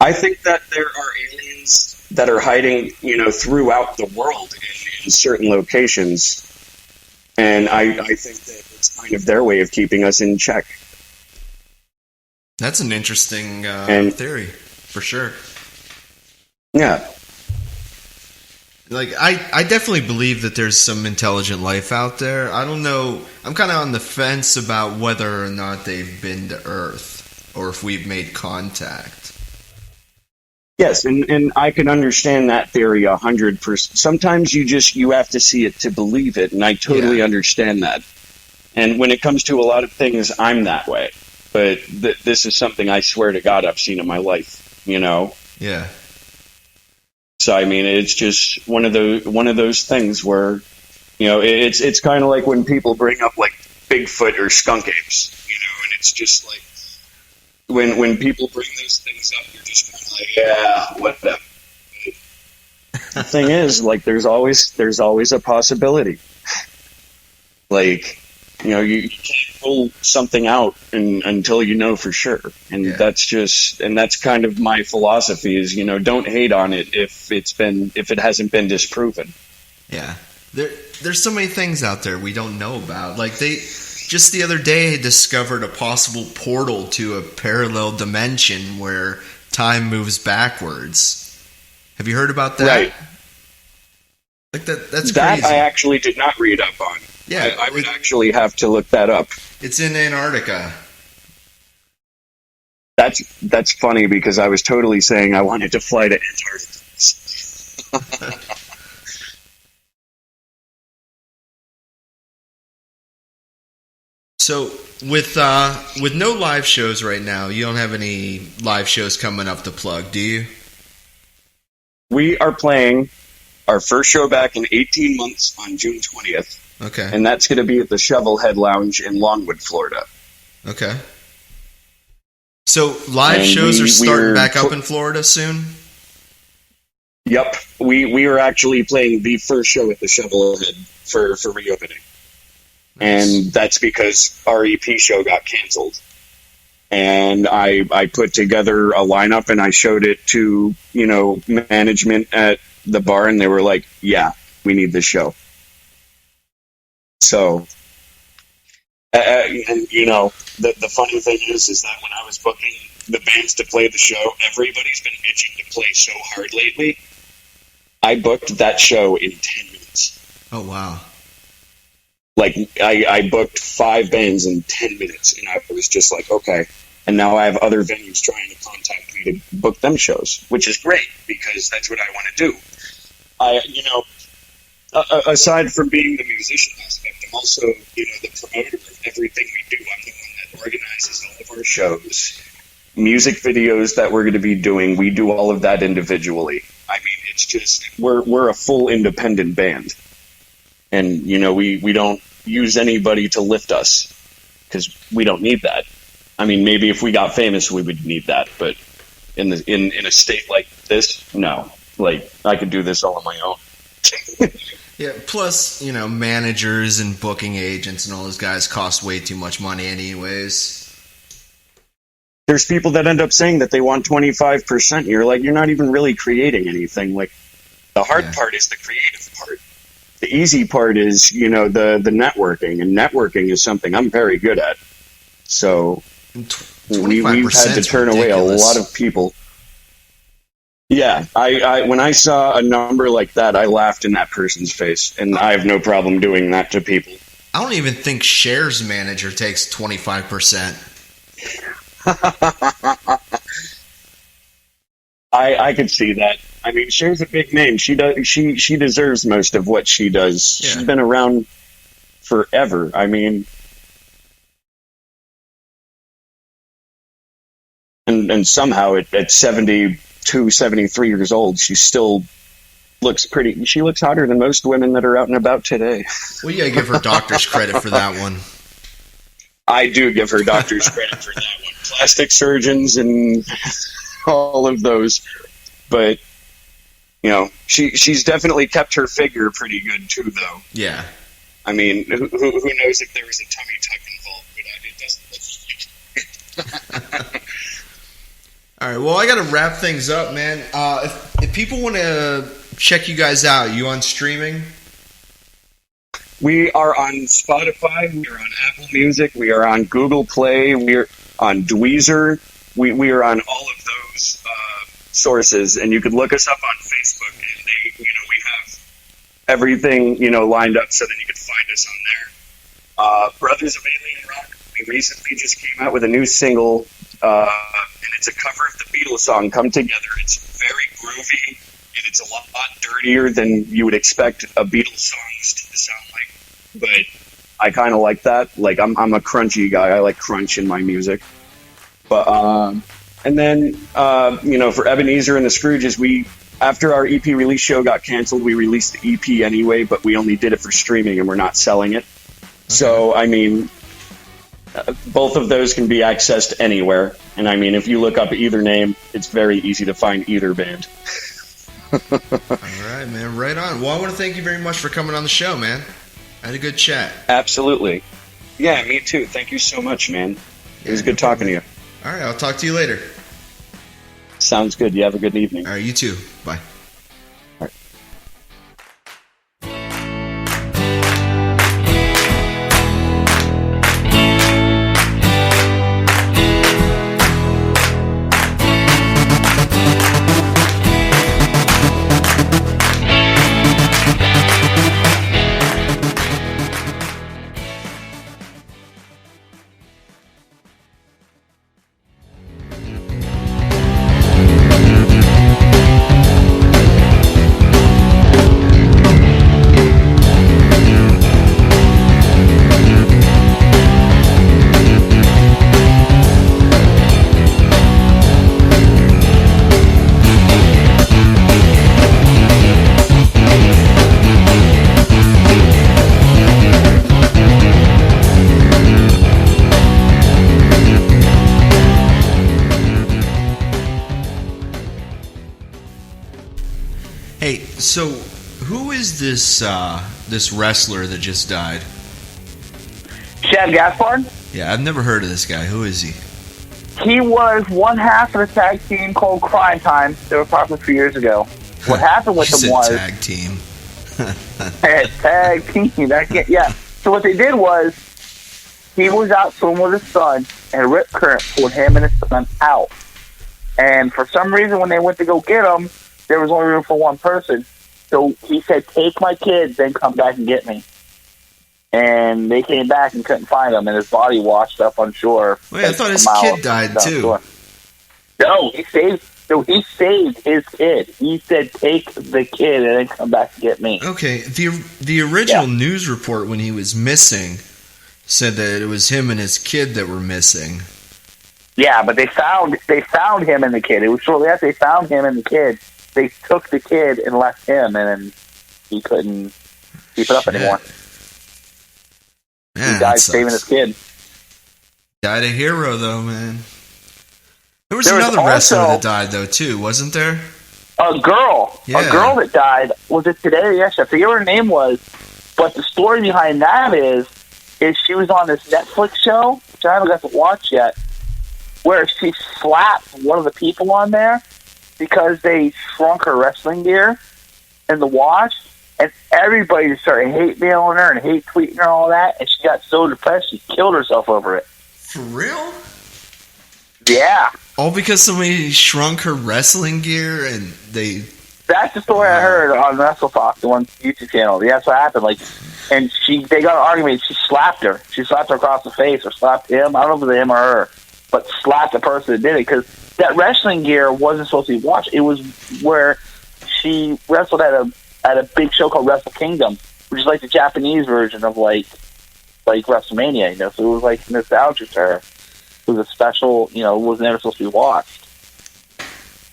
I think that there are aliens that are hiding, throughout the world in certain locations. And I think that it's kind of their way of keeping us in check. That's an interesting theory, for sure. Yeah. Like, I definitely believe that there's some intelligent life out there. I don't know. I'm kind of on the fence about whether or not they've been to Earth or if we've made contact. Yes, and I can understand that theory 100%. Sometimes you have to see it to believe it, and I totally understand that. And when it comes to a lot of things, I'm that way. But this is something I swear to God I've seen in my life, Yeah. So I mean, it's just one of those things where, it's kind of like when people bring up like Bigfoot or skunk apes, and it's just like when people bring those things up, you're just kind of like, yeah, whatever. The thing is, like, there's always a possibility. Like, you can't rule something out until you know for sure. And that's kind of my philosophy is, don't hate on it if it hasn't been disproven. Yeah. There's so many things out there we don't know about. Like, they just the other day discovered a possible portal to a parallel dimension where time moves backwards. Have you heard about that? Right. Like that's that crazy. I actually did not read up on. Yeah, I would actually have to look that up. It's in Antarctica. That's funny because I was totally saying I wanted to fly to Antarctica. So with no live shows right now, you don't have any live shows coming up to plug, do you? We are playing our first show back in 18 months on June 20th. Okay. And that's going to be at the Shovelhead Lounge in Longwood, Florida. Okay. So live shows are starting back up in Florida soon? Yep. We are actually playing the first show at the Shovelhead for reopening. Nice. And that's because our EP show got canceled. And I put together a lineup and I showed it to, management at the bar, and they were like, yeah, we need this show. So, and the funny thing is that when I was booking the bands to play the show, everybody's been itching to play so hard lately. I booked that show in 10 minutes. Oh, wow. Like, I booked 5 bands in 10 minutes, and I was just like, okay. And now I have other venues trying to contact me to book them shows, which is great, because that's what I want to do. Aside from being the musician aspect, I'm also, the promoter of everything we do. I'm the one that organizes all of our shows. Music videos that we're going to be doing, we do all of that individually. I mean, it's just, we're a full independent band. And, we don't use anybody to lift us, because we don't need that. I mean, maybe if we got famous, we would need that. But in a state like this, no. Like, I could do this all on my own. Yeah, plus, managers and booking agents and all those guys cost way too much money anyways. There's people that end up saying that they want 25%. You're like, you're not even really creating anything. Like, the hard part is the creative part. The easy part is, the networking. And networking is something I'm very good at. So, we've had to turn away a lot of people. Yeah, I when I saw a number like that, I laughed in that person's face, and I have no problem doing that to people. I don't even think Cher's manager takes 25%. I could see that. I mean, Cher's a big name. She deserves most of what she does. Yeah. She's been around forever. I mean, and somehow at 72, 73 years old, she still looks pretty. She looks hotter than most women that are out and about today. Well, you gotta give her doctor's credit for that one. I do give her doctor's credit for that one. Plastic surgeons and all of those. But, she's definitely kept her figure pretty good too, though. Yeah. I mean, who knows if there was a tummy tuck involved, but it doesn't look like it. All right, well, I got to wrap things up, man. If people want to check you guys out, you on streaming? We are on Spotify. We are on Apple Music. We are on Google Play. We are on Dweezer. We are on all of those sources, and you could look us up on Facebook, and we have everything lined up so that you could find us on there. Brothers of Alien Rock. We recently just came out with a new single, and it's a cover of the Beatles song "Come Together." It's very groovy, and it's a lot dirtier than you would expect a Beatles song to sound like. But I kind of like that. Like I'm a crunchy guy. I like crunch in my music. But and then for Ebenezer and the Scrooges, after our EP release show got canceled, we released the EP anyway, but we only did it for streaming and we're not selling it. Okay. So I mean, both of those can be accessed anywhere. And I mean, if you look up either name, it's very easy to find either band. All right, man. Right on. Well, I want to thank you very much for coming on the show, man. I had a good chat. Absolutely. Yeah, me too. Thank you so much, man. It was good talking to you. All right, I'll talk to you later. Sounds good. You have a good evening. All right, you too. Bye. Hey, so who is this wrestler that just died? Shad Gaspard? Yeah, I've never heard of this guy. Who is he? He was one half of the tag team called Crime Time. They were popular a few years ago. What happened with them was tag team. tag team. Yeah. So what they did was he was out swimming with his son, and a rip current pulled him and his son out. And for some reason, when they went to go get him, there was only room for one person. So he said, "Take my kids, then come back and get me." And they came back and couldn't find him, and his body washed up on shore. Wait, I thought his kid died too. No, he saved his kid. He said, "Take the kid and then come back and get me." Okay, the original news report when he was missing said that it was him and his kid that were missing. Yeah, but they found him and the kid. It was shortly after they found him and the kid. They took the kid and left him, and then he couldn't keep it up anymore. Man, he died saving his kid. Died a hero, though, man. There was another wrestler that died, though, too, wasn't there? A girl. Yeah. A girl that died. Was it today or yesterday? I forget what her name was. But the story behind that is she was on this Netflix show, which I haven't got to watch yet, where she slapped one of the people on there because they shrunk her wrestling gear in the wash, and everybody just started hate mailing her and hate tweeting her and all that, and she got so depressed she killed herself over it. For real? Yeah. All because somebody shrunk her wrestling gear and they... That's the story I heard on Wrestle Talk, the one YouTube channel. Yeah, that's what happened. And they got an argument. She slapped her. She slapped her across the face, or slapped him. I don't know if it was him or her, but slapped the person that did it, because that wrestling gear wasn't supposed to be washed. It was where she wrestled at a big show called Wrestle Kingdom, which is like the Japanese version of like WrestleMania, So it was like nostalgia to her. It was a special, it was never supposed to be watched.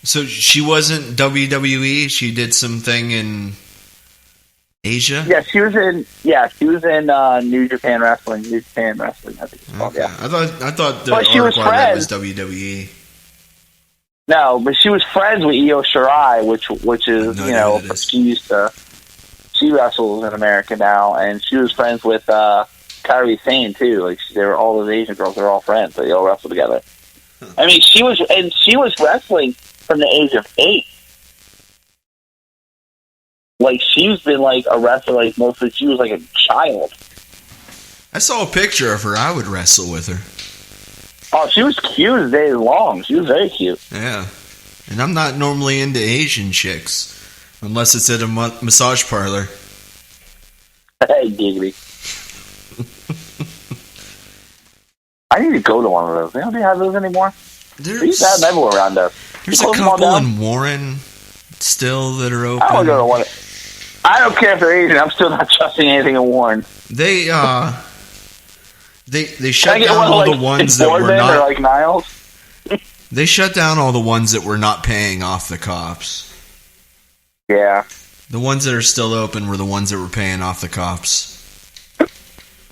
So she wasn't WWE. She did something in Asia. Yeah, she was in New Japan Wrestling. New Japan Wrestling, I think it's called. Okay. Yeah, I thought the article I read was WWE. No, but she was friends with Io Shirai, which is she wrestles in America now, and she was friends with Kairi Sane too. They were all those Asian girls. They're all friends. They all wrestle together. I mean, she was wrestling from the age of 8. Like, she's been, like, a wrestler, like, mostly she was, like, a child. I saw a picture of her. I would wrestle with her. Oh, she was cute as day long. She was very cute. Yeah. And I'm not normally into Asian chicks. Unless it's at a massage parlor. Hey, giggity. I need to go to one of those. They don't have those anymore. They used to have them everywhere around us. There's a couple in Warren still that are open. I don't go to one. I don't care if they're Asian. I'm still not trusting anything in Warren. They shut down all the ones that were not... Or like Niles? They shut down all the ones that were not paying off the cops. Yeah. The ones that are still open were the ones that were paying off the cops.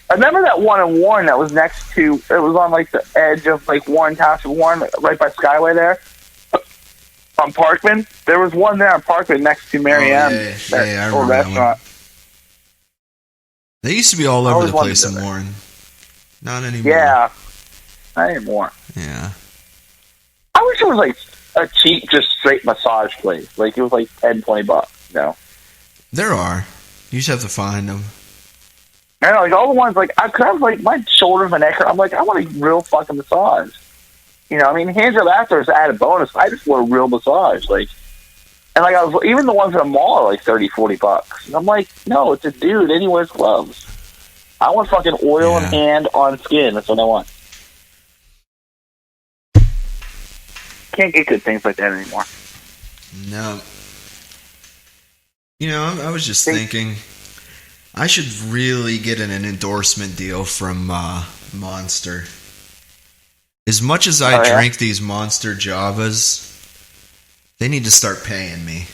I remember that one in Warren that was next to... It was on, like, the edge of, like, Warren Township, Warren, right by Skyway there. On Parkman. There was one there on Parkman next to Mary M. Yeah, I remember that one. They used to be all over the place in Warren. Not anymore. Yeah. Not anymore. Yeah. I wish it was, like, a cheap, just straight massage place. Like, it was, like, $10-$20, you know? There are. You just have to find them. I know, like, all the ones, like, I could have, like, my shoulders, my neck hurt. I'm like, I want a real fucking massage. You know, I mean, hand job after is added bonus. I just want a real massage. Like, and, like, even the ones at the mall are, like, $30-$40. And I'm like, no, it's a dude, and he wears gloves. I want fucking oil and hand on skin. That's what I want. Can't get good things like that anymore. No. You know, I was just thinking... I should really get an endorsement deal from Monster. As much as I drink these Monster Javas, they need to start paying me.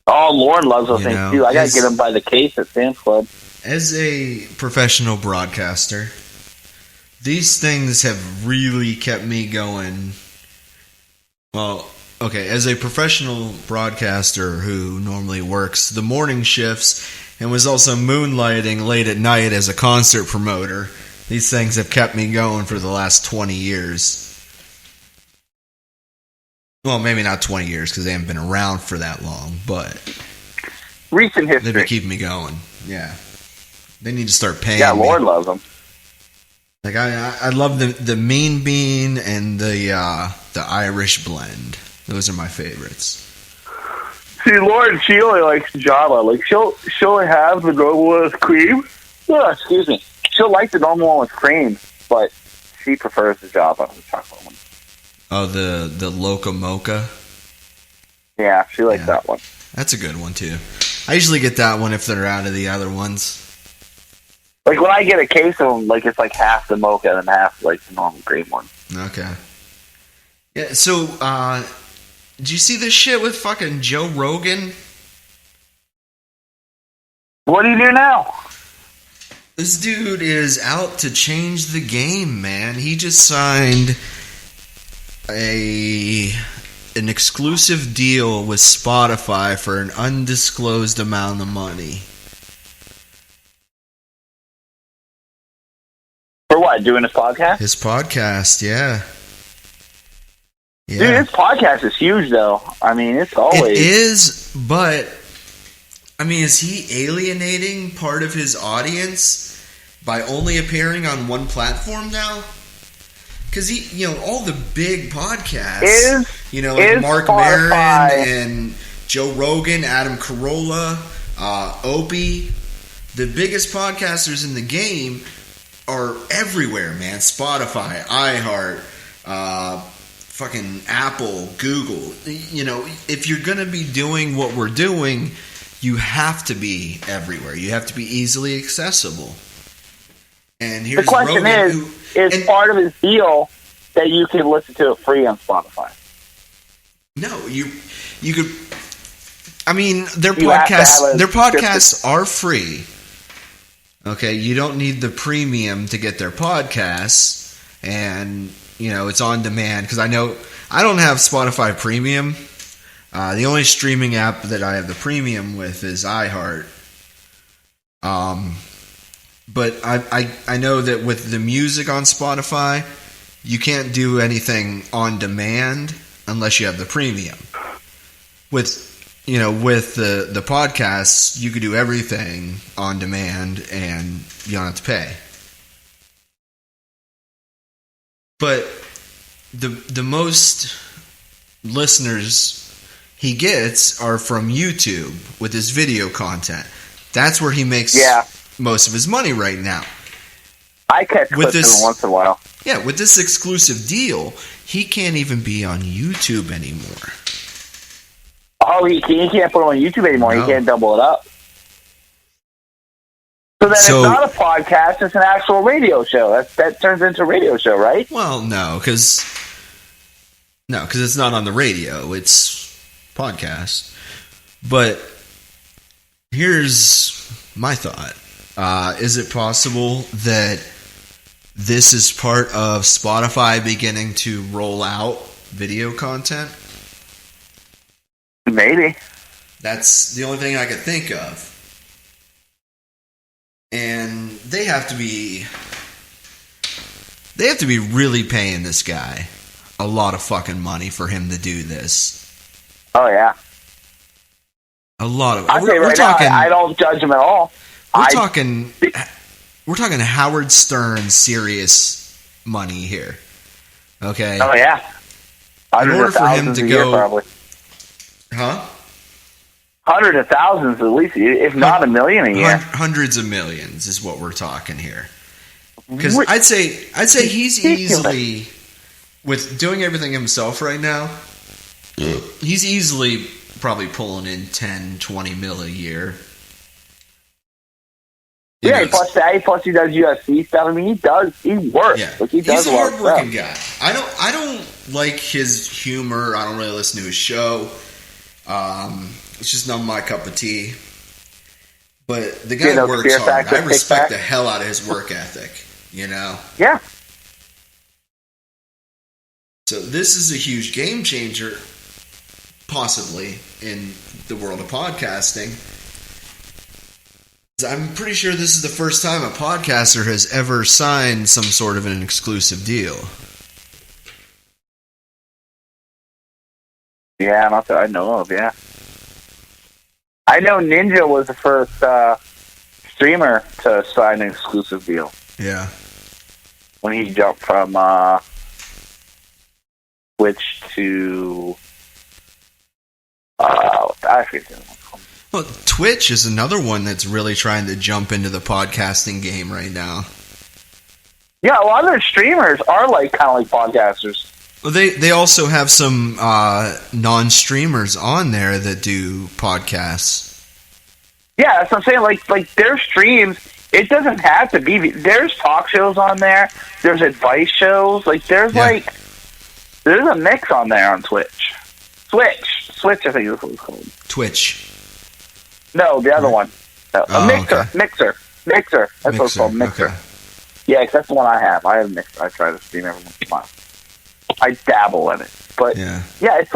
Oh, Lauren loves those things too. I gotta get them by the case at Sam's Club. As a professional broadcaster, these things have really kept me going. Well, okay, as a professional broadcaster who normally works the morning shifts and was also moonlighting late at night as a concert promoter, these things have kept me going for the last 20 years. Well, maybe not 20 years because they haven't been around for that long, but recent history. They've been keeping me going. Yeah, they need to start paying. Yeah, Lord loves them. Like I love the mean bean and the Irish blend. Those are my favorites. See, Lauren, she only likes Java. Like, she'll have the normal one with cream. Oh, excuse me. She'll like the normal one with cream, but she prefers the Java, the chocolate one. Oh, the Loca Mocha? Yeah, she likes that one. That's a good one, too. I usually get that one if they're out of the other ones. Like, when I get a case of them, like, it's like half the Mocha and half, like, the normal cream one. Okay. Yeah, so, did you see this shit with fucking Joe Rogan? What do you do now? This dude is out to change the game, man. He just signed an exclusive deal with Spotify for an undisclosed amount of money. For what? Doing his podcast? His podcast, yeah. Dude, his podcast is huge, though. I mean, it's always... It is, but... I mean, is he alienating part of his audience by only appearing on one platform now? Because all the big podcasts, like Mark Maron and Joe Rogan, Adam Carolla, Opie, the biggest podcasters in the game are everywhere, man. Spotify, iHeart, fucking Apple, Google. If you're gonna be doing what we're doing, you have to be everywhere. You have to be easily accessible. And here's the question Rogan, is part of his deal that you can listen to it free on Spotify? No, you could. I mean, their podcasts are free. Okay, you don't need the premium to get their podcasts, and it's on demand. Because I know I don't have Spotify Premium. The only streaming app that I have the premium with is iHeart. But I know that with the music on Spotify, you can't do anything on demand unless you have the premium. With the podcasts, you could do everything on demand and you don't have to pay. But the most listeners he gets are from YouTube with his video content. That's where he makes most of his money right now. I catch clips every once in a while. Yeah, with this exclusive deal, he can't even be on YouTube anymore. Oh, he can't put it on YouTube anymore. No. He can't double it up. So then it's not a podcast, it's an actual radio show. That turns into a radio show, right? Well, no, because it's not on the radio. It's podcast. But here's my thought. Is it possible that this is part of Spotify beginning to roll out video content? Maybe. That's the only thing I could think of. And they have to be really paying this guy a lot of fucking money for him to do this. Oh yeah. A lot of. We're talking. I don't judge him at all. We're talking Howard Stern serious money here. Okay. Oh yeah. In order for him to go, probably. Huh? Hundreds of thousands at least, if not a million a year. Hundreds of millions is what we're talking here. Because I'd say he's easily, with doing everything himself right now, he's easily probably pulling in 10, 20 mil a year. Yeah, plus he does UFC stuff. I mean, he works. Yeah. Like, he does he's a hard-working guy. I don't like his humor. I don't really listen to his show. It's just not my cup of tea. But the guy works hard. I respect the hell out of his work ethic, you know? Yeah. So this is a huge game changer, possibly, in the world of podcasting. I'm pretty sure this is the first time a podcaster has ever signed some sort of an exclusive deal. Yeah, not that I know of, yeah. I know Ninja was the first streamer to sign an exclusive deal. Yeah. When he jumped from Twitch to... I forget. Well, Twitch is another one that's really trying to jump into the podcasting game right now. Yeah, a lot of their streamers are kind of like podcasters. Well, they also have some non-streamers on there that do podcasts. Yeah, that's what I'm saying. Like their streams, it doesn't have to be. There's talk shows on there. There's advice shows. There's a mix on there on Twitch. Switch, I think is what it's called. Twitch. No, the other one. No, a Mixer. Okay. Mixer. That's what it's called. Mixer. Okay. Yeah, because that's the one I have. I have a Mixer. I try to stream every once in a while. I dabble in it, but it's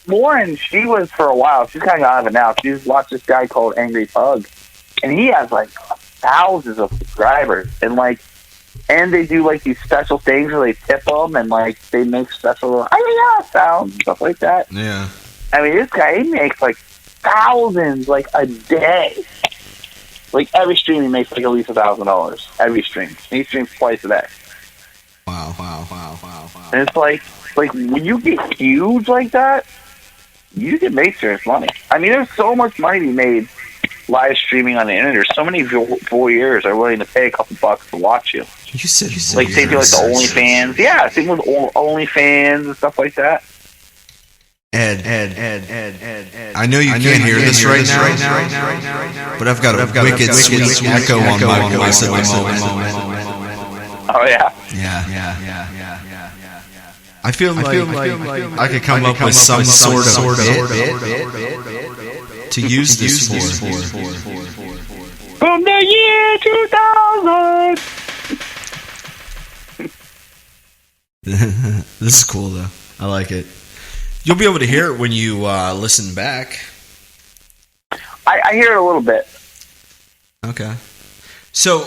Lauren. She was for a while. She's kind of out of it now. She's watched this guy called Angry Pug, and he has thousands of subscribers, and they do these special things where they tip them, and they make special sounds and stuff like that. Yeah, I mean, this guy, he makes thousands a day. Every stream he makes at least $1,000. Every stream. He streams twice a day. Wow. And it's when you get huge like that, you can make serious money. I mean, there's so much money to be made live streaming on the internet. There's so many voyeurs are willing to pay a couple bucks to watch you. You said they do the OnlyFans. Yeah, same with OnlyFans and stuff like that. Ed. I know you can't hear this right now, but I've got a wicked sweet echo on my voice at the moment. Oh yeah. Yeah. I feel like I could come up with some sort of bit to use this for. From the year 2000. This is cool though. I like it. You'll be able to hear it when you listen back. I hear it a little bit. Okay. So,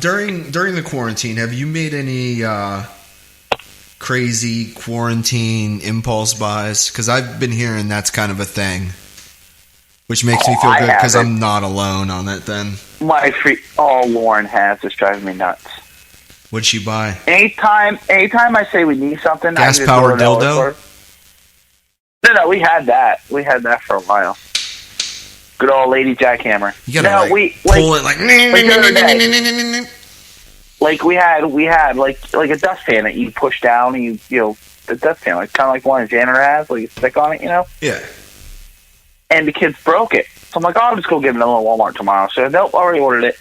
during the quarantine, have you made any crazy quarantine impulse buys? Because I've been hearing that's kind of a thing, which makes me feel good because I'm not alone on it. Then Lauren has. This drives me nuts. What'd she buy? Anytime I say we need something, gas-powered dildo. No, we had that. We had that for a while. Good old lady jackhammer. You gotta pull it like we had like a dustpan that you push down and the dustpan, like kind of like one a janitor has, like you stick on it, Yeah. And the kids broke it, so I'm like, I'll just go get another one at Walmart tomorrow. So nope, already ordered it.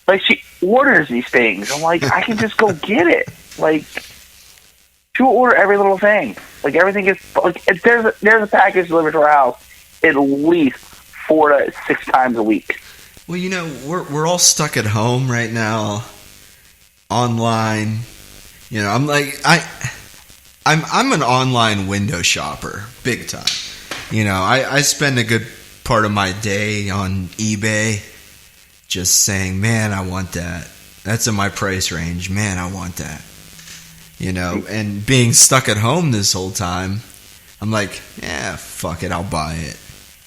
Like she orders these things. I'm like, I can just go get it. Like she'll order every little thing. Like everything is like if there's a package delivered to our house at least 4 to 6 times a week. Well, we're all stuck at home right now, online. I'm like I'm an online window shopper, big time. I spend a good part of my day on eBay, just saying, man, I want that. That's in my price range. Man, I want that. And being stuck at home this whole time, I'm like, yeah, fuck it, I'll buy it.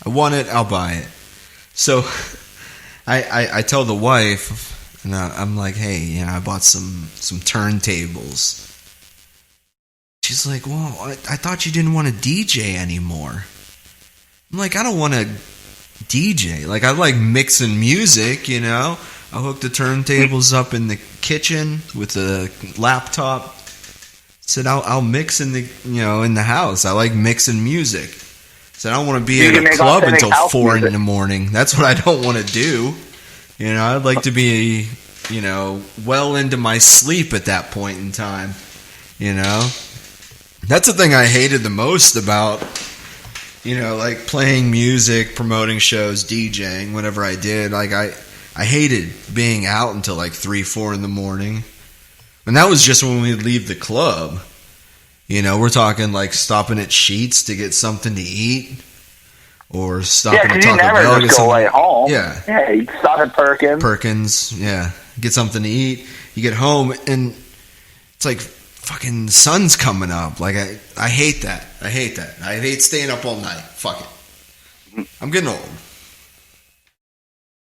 I want it, I'll buy it. So I tell the wife, and I'm like, hey, I bought some turntables. She's like, well, I thought you didn't want to DJ anymore. I'm like, I don't want to DJ. Like, I like mixing music, I hook the turntables up in the kitchen with a laptop. Said I'll mix in the in the house. I like mixing music. Said I don't want to be at a club until 4 in the morning. That's what I don't want to do. I'd like to be well into my sleep at that point in time. That's the thing I hated the most about like playing music, promoting shows, DJing, whatever I did. Like I hated being out until like 3, 4 in the morning. And that was just when we'd leave the club. We're talking like stopping at Sheetz to get something to eat, or stopping at Taco Bell to get something. Away home. Yeah, you stop at Perkins, yeah, get something to eat. You get home and it's like fucking the sun's coming up. Like I hate that. I hate staying up all night. Fuck it. I'm getting old.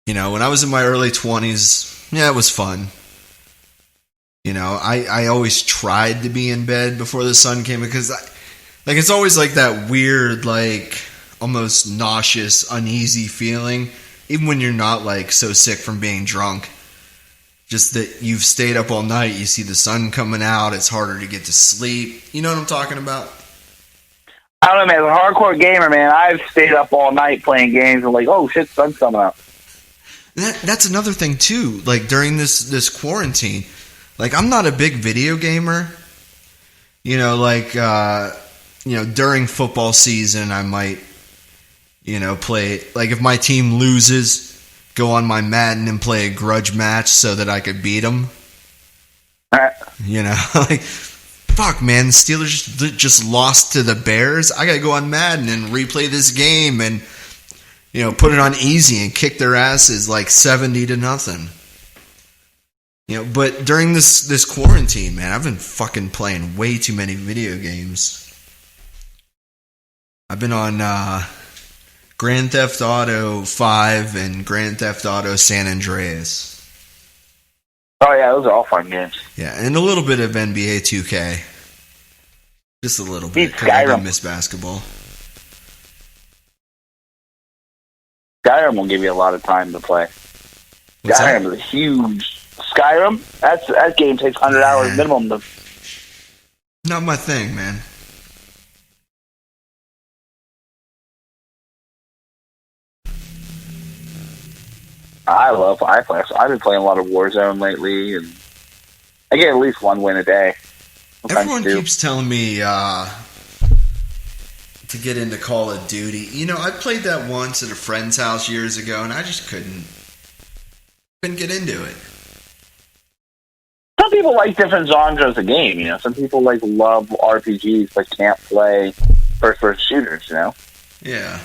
When I was in my early 20s, yeah, it was fun. I always tried to be in bed before the sun came because it's always like that weird, like almost nauseous, uneasy feeling, even when you're not like so sick from being drunk. Just that you've stayed up all night, you see the sun coming out, it's harder to get to sleep. You know what I'm talking about? I don't know, man. As a hardcore gamer, man, I've stayed up all night playing games and like, oh shit, sun's coming out. That's another thing too. Like during this quarantine, like I'm not a big video gamer. During football season, I might, play. Like if my team loses, go on my Madden and play a grudge match so that I could beat them. Like fuck, man, the Steelers just lost to the Bears. I gotta go on Madden and replay this game and put it on easy and kick their asses like 70-0. But during this quarantine, man, I've been fucking playing way too many video games. I've been on Grand Theft Auto 5 and Grand Theft Auto San Andreas. Oh yeah, those are all fun games. Yeah, and a little bit of NBA 2K. Just a little bit, because I do miss basketball. Skyrim will give you a lot of time to play. Skyrim is a huge... Skyrim? That game takes 100 hours minimum to... Not my thing, man. I play. I've been playing a lot of Warzone lately, and I get at least one win a day. Everyone keeps telling me to get into Call of Duty. I played that once at a friend's house years ago, and I just couldn't get into it. Some people like different genres of game. Some people love RPGs but can't play first-person shooters. Yeah.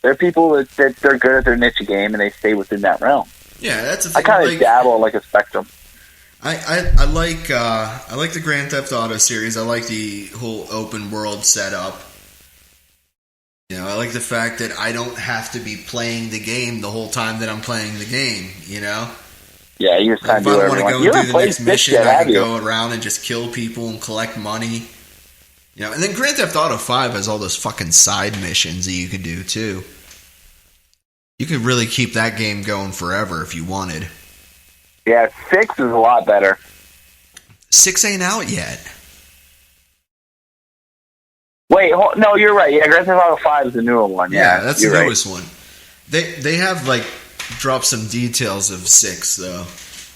There are people that they're good at their niche game and they stay within that realm. Yeah, that's the I thing. kind of dabble like a Spectrum. I like the Grand Theft Auto series. I like the whole open world setup. You know, I like the fact that I don't have to be playing the game the whole time that I'm playing the game. You know. Yeah, you just kind of do If I want to go you and do the next mission, yet, I can go around and just kill people and collect money. You know, and then Grand Theft Auto 5 has all those fucking side missions that you could do too. You could really keep that game going forever if you wanted. Yeah, 6 is a lot better. 6 ain't out yet. Wait, no, you're right. Yeah, Grand Theft Auto 5 is the newer one. Yeah, that's the newest right. one. They have like dropped some details of 6 though.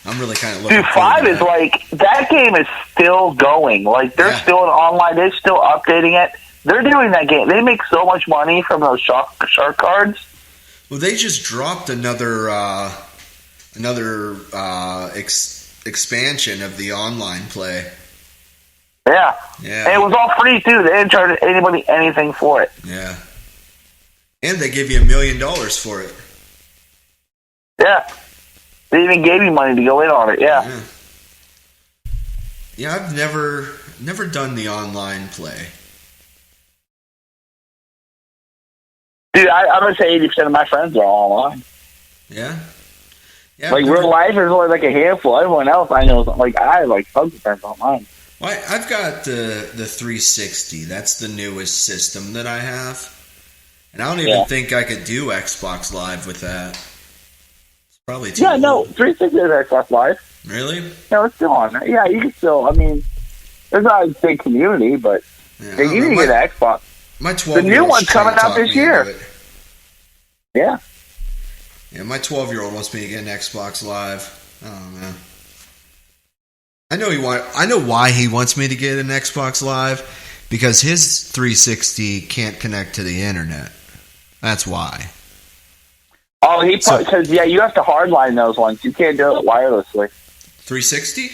I'm really kind of looking. Dude, 5 is like that game is still going. Like they're still in online. They're still updating it. They're doing that game. They make so much money from those shark cards. Well, they just dropped another expansion of the online play. Yeah. Yeah. And it was all free too. They didn't charge anybody anything for it. Yeah. And they give you $1 million for it. Yeah. They even gave me money to go in on it. Yeah. Yeah, I've never done the online play. Dude, I'm gonna say 80% of my friends are all online. Yeah. Yeah. Like real life, there's only like a handful. Everyone else I know, I have like tons of friends online. Well, I've got the 360. That's the newest system that I have, and I don't even think I could do Xbox Live with that. It's probably too. Yeah, old. no, 360 is Xbox Live. Really? No, it's still on. Yeah, you can still. I mean, there's not a big community, but you need to get an Xbox. My 12. The new one's coming out this year. Yeah. Yeah, my 12-year-old wants me to get an Xbox Live. Oh man. I know why he wants me to get an Xbox Live, because his 360 can't connect to the internet. That's why. Oh, because you have to hardline those ones. You can't do it wirelessly. 360?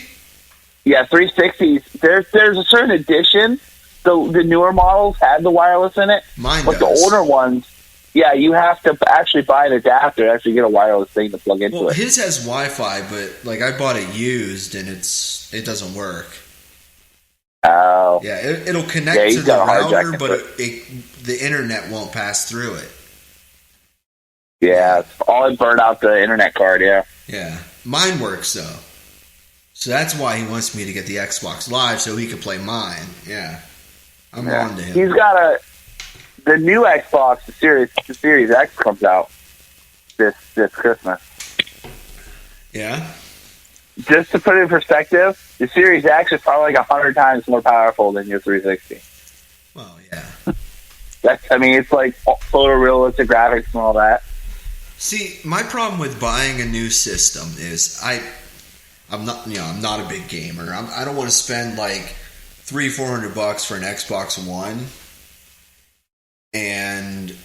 Yeah, 360s. There's a certain edition. The newer models have the wireless in it. Mine but does. The older ones, you have to actually buy an adapter to actually get a wireless thing to plug into it. His has Wi-Fi, but like I bought it used and it doesn't work. Oh. Yeah, it'll connect to the router, but the internet won't pass through it. Yeah, all it burned out the internet card, yeah. Yeah. Mine works though. So that's why he wants me to get the Xbox Live so he can play mine. Yeah. I'm on to him. He's got the new Xbox, the Series X comes out this Christmas. Yeah. Just to put it in perspective, the Series X is probably like 100 times more powerful than your 360. Well, yeah. It's like photorealistic graphics and all that. See, my problem with buying a new system is I'm not a big gamer. I don't want to spend like $300-400 for an Xbox One, and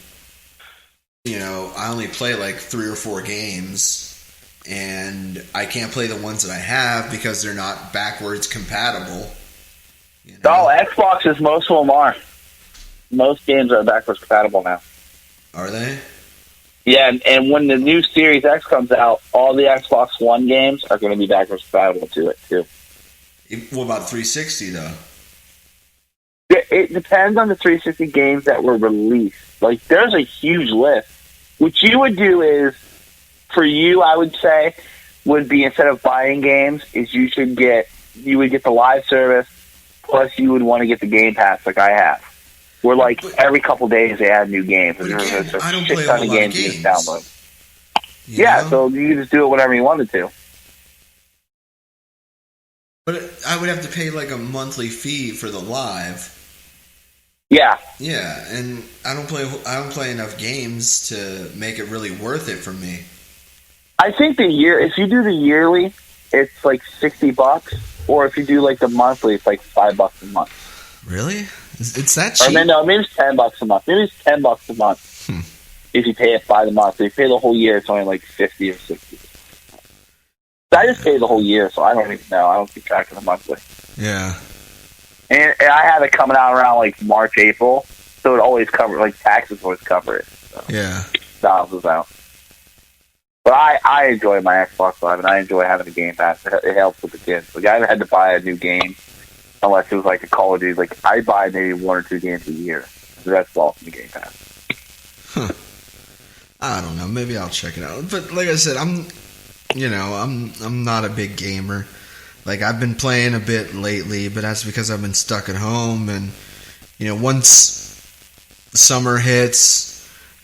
I only play like 3 or 4 games, and I can't play the ones that I have because they're not backwards compatible. Oh, Xboxes, most of them are. Most games are backwards compatible now. Are they? Yeah, and when the new Series X comes out, all the Xbox One games are going to be backwards compatible to it, too. What about 360, though? It depends on the 360 games that were released. Like, there's a huge list. What you would do is, for you, I would say, would be instead of buying games, is you would get the live service, plus you would want to get the Game Pass like I have. Where, like, every couple days they add new games. But There's again, a I don't shit play a ton whole of lot of games you games. can download. You know? So you can just do it whenever you wanted to. But I would have to pay like a monthly fee for the live. Yeah. Yeah, and I don't play enough games to make it really worth it for me. I think if you do the yearly, it's like $60, or if you do like the monthly, it's like $5 a month. Really? It's that cheap? Or no, maybe it's $10 a month. Maybe it's $10 a month if you pay it by the month. If you pay the whole year, it's only like $50 or $60. I just pay the whole year, so I don't even know. I don't keep track of the monthly. Yeah. And I have it coming out around like March, April, so it always taxes always cover it. So Yeah. balances out. But I enjoy my Xbox Live, and I enjoy having a Game Pass. It helps with the kids. Like, I haven't had to buy a new game unless it was like a Call of Duty. Like, I buy maybe 1 or 2 games a year. So that's all from the Game Pass. Huh. I don't know. Maybe I'll check it out. But like I said, I'm not a big gamer. Like, I've been playing a bit lately, but that's because I've been stuck at home. And, once summer hits,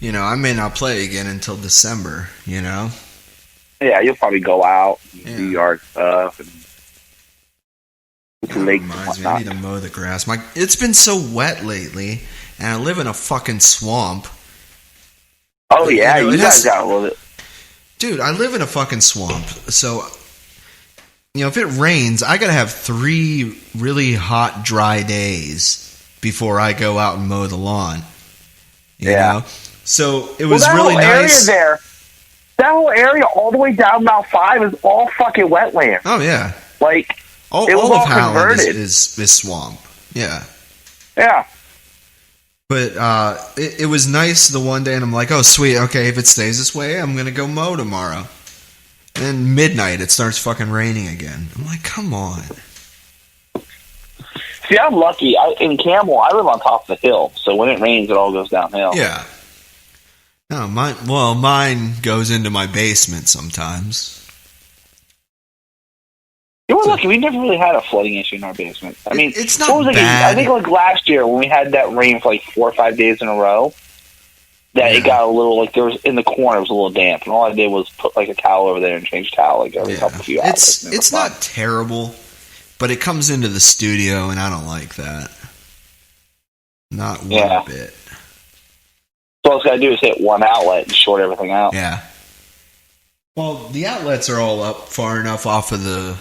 I may not play again until December, Yeah, you'll probably go out and do yard stuff. And reminds me, I need to mow the grass. It's been so wet lately, and I live in a fucking swamp. Oh, yeah, you guys got a little bit. Dude, I live in a fucking swamp, so, if it rains, I gotta have 3 really hot, dry days before I go out and mow the lawn. You know? So, it was really nice. That whole area all the way down Mount 5 is all fucking wetland. Oh, yeah. Like, all of Howland is swamp. Yeah. Yeah. But it was nice the one day, and I'm like, oh, sweet, okay, if it stays this way, I'm going to go mow tomorrow. And then midnight, it starts fucking raining again. I'm like, come on. See, I'm lucky. In Campbell, I live on top of the hill, so when it rains, it all goes downhill. Yeah. No, mine goes into my basement sometimes. You were lucky. We never really had a flooding issue in our basement. I mean, it's not bad. I think like last year when we had that rain for like 4 or 5 days in a row, it got a little like there was in the corner it was a little damp, and all I did was put like a towel over there and change towel like every couple few hours. It's not terrible, but it comes into the studio, and I don't like that. Not one bit. So all it's got to do is hit one outlet and short everything out. Yeah. Well, the outlets are all up far enough off of the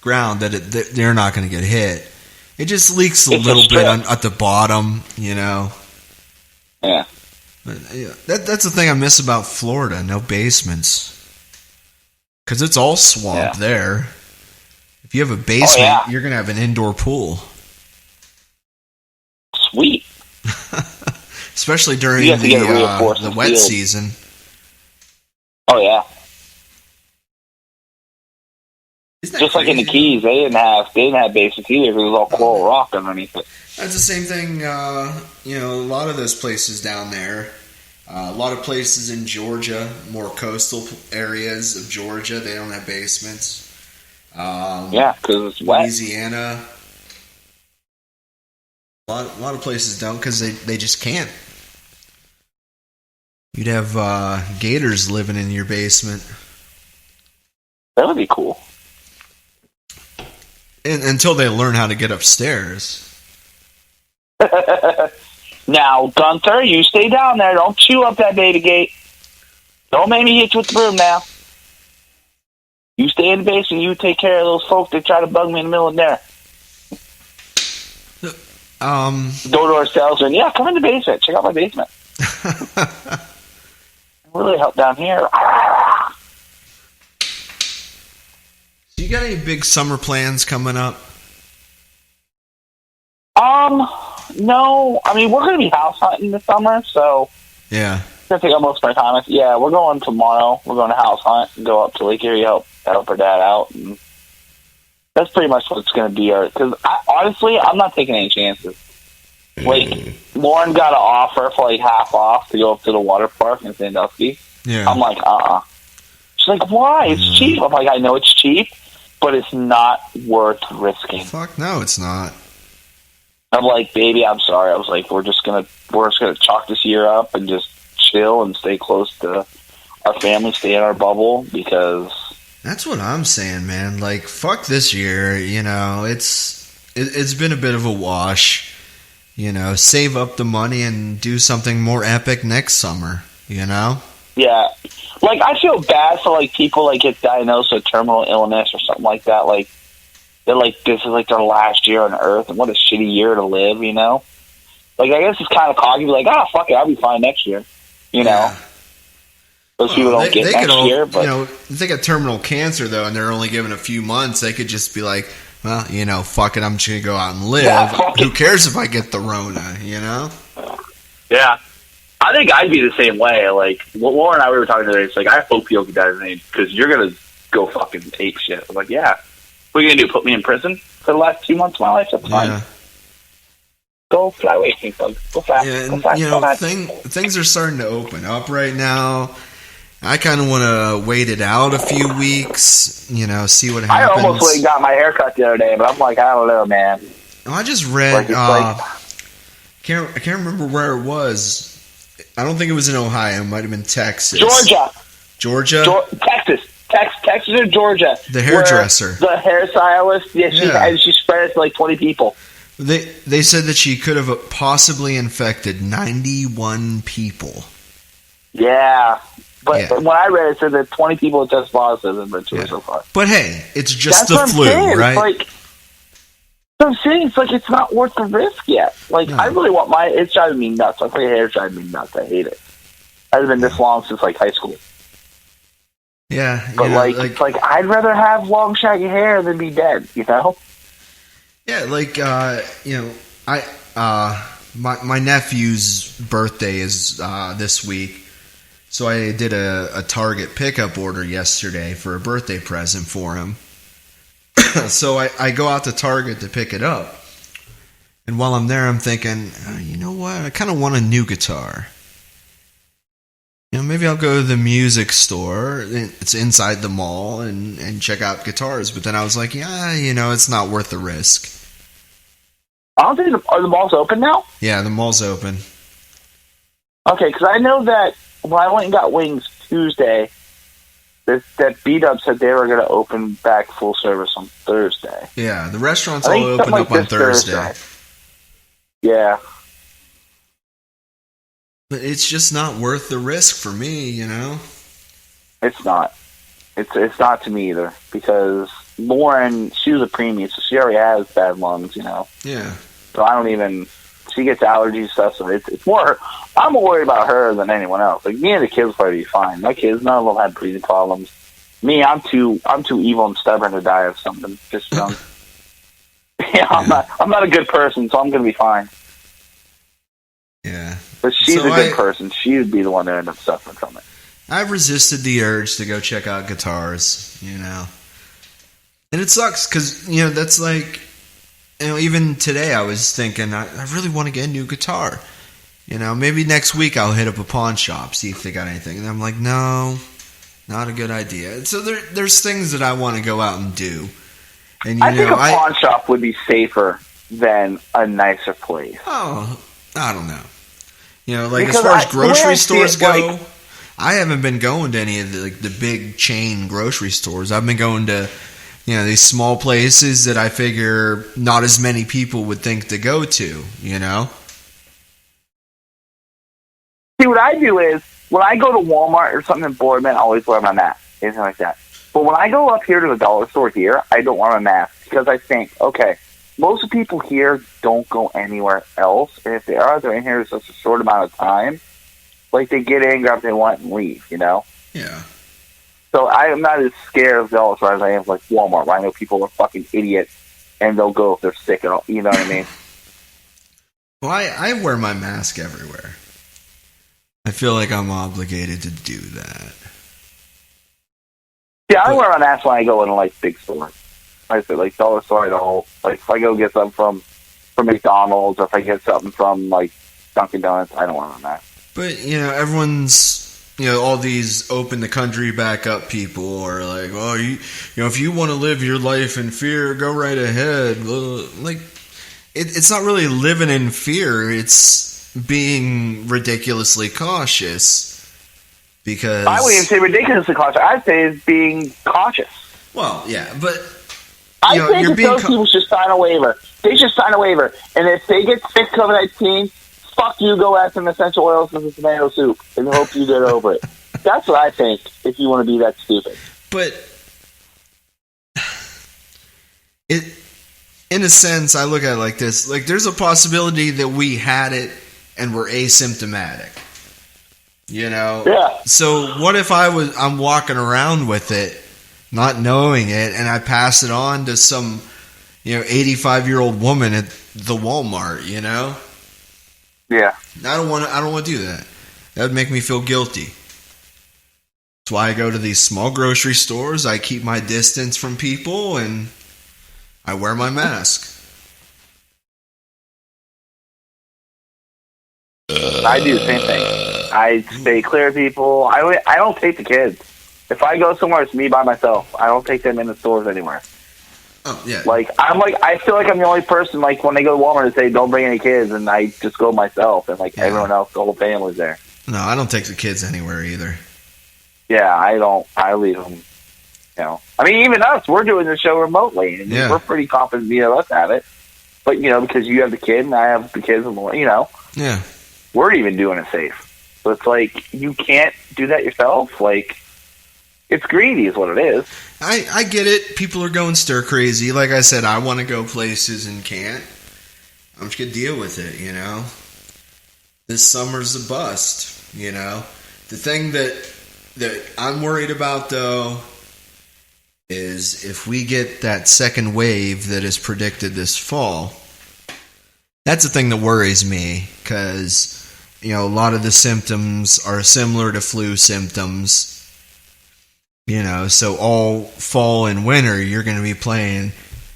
ground that they're not going to get hit. It just leaks a little bit at the bottom, Yeah. But, that's the thing I miss about Florida. No basements. Because it's all swamp there. If you have a basement, you're going to have an indoor pool. Sweet. Especially during the wet season. Oh, yeah. Just like in the Keys, they didn't have basements either because it was all coral rock underneath it. That's the same thing, a lot of those places down there. A lot of places in Georgia, more coastal areas of Georgia, they don't have basements. Because it's wet. Louisiana. A lot of places don't because they just can't. You'd have gators living in your basement. That would be cool. Until they learn how to get upstairs. Now, Gunther, you stay down there. Don't chew up that baby gate. Don't make me hit you with the broom now. You stay in the basement. You take care of those folks that try to bug me in the middle of dinner. Door salesman. Yeah, come in the basement. Check out my basement. Really help down here. You got any big summer plans coming up? No. I mean, we're going to be house hunting this summer, so yeah. I'm going to take up most of my time. Yeah, we're going tomorrow. We're going to house hunt and go up to Lake Erie, help her dad out. And that's pretty much what it's going to be. Because honestly, I'm not taking any chances. Like, Lauren got an offer for like half off to go up to the water park in Sandusky. Yeah. I'm like, She's like, why? It's cheap. I'm like, I know it's cheap, but it's not worth risking. Fuck no, it's not. I'm like, baby, I'm sorry. I was like, we're just gonna chalk this year up and just chill and stay close to our family, stay in our bubble because that's what I'm saying, man. Like, fuck this year. It's been a bit of a wash. Save up the money and do something more epic next summer. Yeah. Like, I feel bad for, like, people, like, get diagnosed with terminal illness or something like that. Like, they're like, this is, like, their last year on Earth, and what a shitty year to live, Like, I guess it's kind of cocky, like, fuck it, I'll be fine next year, Yeah. Those people don't get next year, but... if they got terminal cancer, though, and they're only given a few months, they could just be like, well, fuck it, I'm just going to go out and live. Yeah, who cares if I get the Rona, Yeah. I think I'd be the same way. Like, Laura and I, we were talking today. It's like, I hope you don't get diagnosed because you're going to go fucking ape shit. I'm like, yeah. What are you going to do? Put me in prison for the last 2 months of my life? That's fine. Yeah. Go fly away, bug. Go fast. Yeah, Go and, fast. you Go know, fast. things are starting to open up right now. I kind of want to wait it out a few weeks, you know, see what I happens. almost went and got my hair cut the other day, but I'm like, I don't know, man. I just read, Like, it's I can't remember where it was. I don't think it was in Ohio. It might have been Texas. Georgia? Texas or Georgia. The hairdresser. The hairstylist, she spread it to like 20 people. They said that she could have possibly infected 91 people. Yeah. But when I read it, it said that 20 people had tested positive and been to it so far. But hey, it's just That's the what I'm flu, saying. right? I'm saying, it's like it's not worth the risk yet. Like, No. I really want it's driving me nuts. Like, my hair's driving me nuts. I hate it. It hasn't been this long since, like, high school. Yeah. But, it's like, I'd rather have long, shaggy hair than be dead, you know? Yeah, like, you know, my nephew's birthday is this week. So I did a Target pickup order yesterday for a birthday present for him. So I go out to Target to pick it up. And while I'm there, I'm thinking, you know what? I kind of want a new guitar. You know, maybe I'll go to the music store. It's inside the mall and check out guitars. But then I was like, yeah, you know, it's not worth the risk. I don't think are the malls open now? Yeah, the mall's open. Okay, because I know that when I went and got wings Tuesday, that B-Dub said they were going to open back full service on Thursday. Yeah, the restaurants all open up on Thursday. Yeah. But it's just not worth the risk for me, you know? It's not. It's not to me either, because Lauren, she was a preemie, so she already has bad lungs, you know? Yeah. So I don't even... She gets allergy stuff, so it's more her. I'm more worried about her than anyone else. Like, me and the kids probably be fine. My kids, none of them had breathing problems. Me, I'm too evil and stubborn to die of something just young. I'm not a good person, so I'm gonna be fine. Yeah. But she's a good person. She would be the one that ended up suffering from it. I've resisted the urge to go check out guitars, you know. And it sucks, because, you know, that's like... You know, even today I was thinking, I really want to get a new guitar. You know, maybe next week I'll hit up a pawn shop, see if they got anything. And I'm like, no, not a good idea. So there's things that I want to go out and do. And I think a pawn shop would be safer than a nicer place. Oh, I don't know. You know, like, because as far as grocery stores go, like, I haven't been going to any of the big chain grocery stores. I've been going to... You know, these small places that I figure not as many people would think to go to, you know? See, what I do is, when I go to Walmart or something in Boardman, I always wear my mask, anything like that. But when I go up here to the dollar store here, I don't wear my mask, because I think, okay, most of the people here don't go anywhere else, and if they are, they're in here for such a short amount of time. Like, they get in, grab what they want, and leave, you know? Yeah. So I am not as scared of dollar stores as I am of, like, Walmart, where I know people are fucking idiots, and they'll go if they're sick and all, you know what I mean? Well, I wear my mask everywhere. I feel like I'm obligated to do that. Yeah, I wear my mask when I go in, like, big stores. Like I said, like, dollar store, I don't. Like, if I go get something from McDonald's, or if I get something from, like, Dunkin' Donuts, I don't wear my mask. But, you know, everyone's... You know, all these open the country back up people are like, oh, you know, if you want to live your life in fear, go right ahead. Like, it's not really living in fear. It's being ridiculously cautious. Because... I wouldn't even say ridiculously cautious. I'd say it's being cautious. Well, yeah, but... I think those people should sign a waiver. They should sign a waiver. And if they get sick COVID-19... Fuck you, go add some essential oils and some tomato soup and hope you get over it. That's what I think, if you want to be that stupid. But, in a sense, I look at it like this. Like, there's a possibility that we had it and we're asymptomatic. You know? Yeah. So, what if I'm walking around with it, not knowing it, and I pass it on to some, you know, 85-year-old woman at the Walmart, you know? Yeah. I don't want to do that. That would make me feel guilty. That's why I go to these small grocery stores. I keep my distance from people, and I wear my mask. I do the same thing. I stay clear of people. I don't take the kids. If I go somewhere, it's me by myself. I don't take them in the stores anywhere. Oh, yeah. I feel like I'm the only person, like, when they go to Walmart and say, don't bring any kids, and I just go myself, and, like, everyone else, the whole family's there. No, I don't take the kids anywhere either. Yeah, I don't. I leave them, I mean, even us, we're doing the show remotely, and we're pretty confident us have it. But, because you have the kid, and I have the kids, and, Yeah. We're even doing it safe. So it's like, you can't do that yourself. Like, it's greedy is what it is. I get it. People are going stir crazy. Like I said, I want to go places and can't. I'm just going to deal with it, This summer's a bust, The thing that I'm worried about, though, is if we get that second wave that is predicted this fall. That's the thing that worries me, because, a lot of the symptoms are similar to flu symptoms. So all fall and winter, you're going to be playing,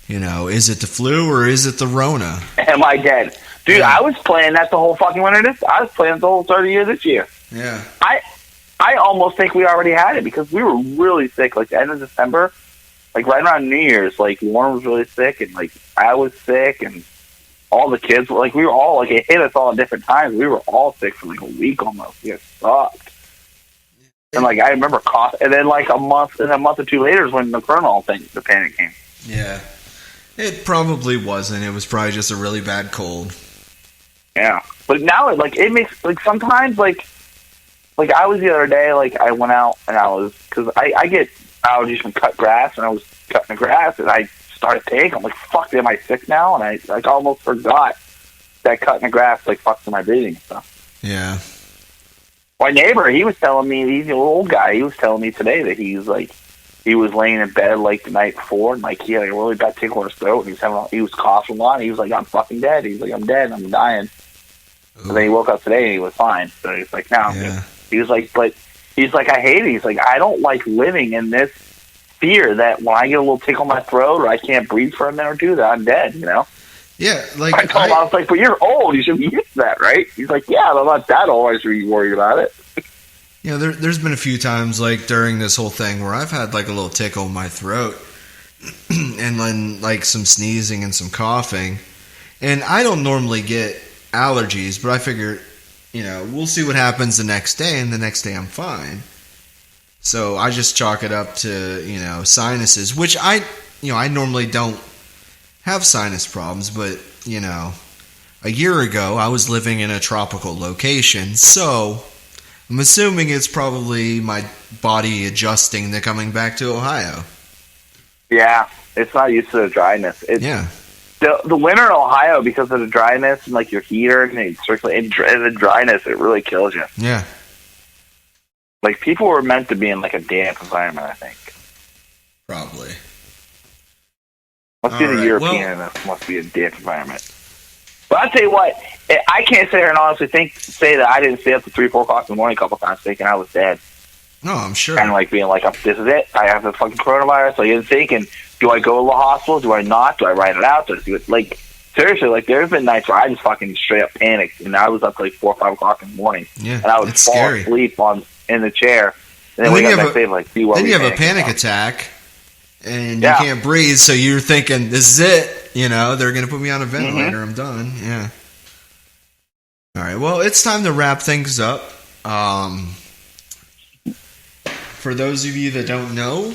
is it the flu or is it the Rona? Am I dead? Dude, yeah. I was playing that the whole fucking winter. I was playing the whole 30 years this year. Yeah. I almost think we already had it because we were really sick, like the end of December, like right around New Year's, like Warren was really sick and like I was sick and all the kids were like, we were all like, it hit us all at different times. We were all sick for like a week almost. It sucked. And like I remember cough, and then like a month or two later is when the Colonel thing, the panic came. Yeah, it probably wasn't. It was probably just a really bad cold. Yeah, but now it makes like sometimes like I was the other day, like I went out and because I get allergies from cut grass, and I was cutting the grass and I started to ache. I'm like, fuck, am I sick now? And I like almost forgot that cutting the grass like fucks with my breathing and stuff. Yeah. My neighbor, he was telling me, he's an old guy, he was telling me today that he was laying in bed like the night before, and like he had a really bad tickle in his throat, and he was coughing a lot, and he was like, I'm fucking dead. He's like, I'm dead, I'm dying. And then he woke up today and he was fine. So he's like, now he was like, but he's like, I hate it. He's like, I don't like living in this fear that when I get a little tickle in my throat or I can't breathe for a minute or two, that I'm dead, Yeah, like I told him, I was like, but you're old. You should be used to that, right? He's like, yeah, I'm not that old. I should be worried about it. There's been a few times, like, during this whole thing where I've had, like, a little tickle in my throat and then, like, some sneezing and some coughing. And I don't normally get allergies, but I figure, we'll see what happens the next day, and the next day I'm fine. So I just chalk it up to, sinuses, which I normally don't have sinus problems, but, a year ago I was living in a tropical location, so I'm assuming it's probably my body adjusting to coming back to Ohio. Yeah, it's not used to the dryness. The winter in Ohio, because of the dryness and like your heater and the dryness, it really kills you. Yeah. Like people were meant to be in like a damp environment, I think. Probably. Must be the European, and that must be a damp environment. But I'll tell you what, I can't sit here and honestly say that I didn't stay up to 3, 4 o'clock in the morning a couple times thinking I was dead. No, I'm sure. And like being like, this is it. I have the fucking coronavirus. Like, thinking, do I go to the hospital? Do I not? Do I write it out? Do I do it? Like, seriously, like, there's been nights where I just fucking straight up panicked, and I was up like 4 or 5 o'clock in the morning. Yeah, and I would fall asleep in the chair. And then wake up next day like, then you have a panic attack, and you can't breathe, so you're thinking, this is it. They're going to put me on a ventilator. Mm-hmm. I'm done. Yeah. All right. Well, it's time to wrap things up. For those of you that don't know,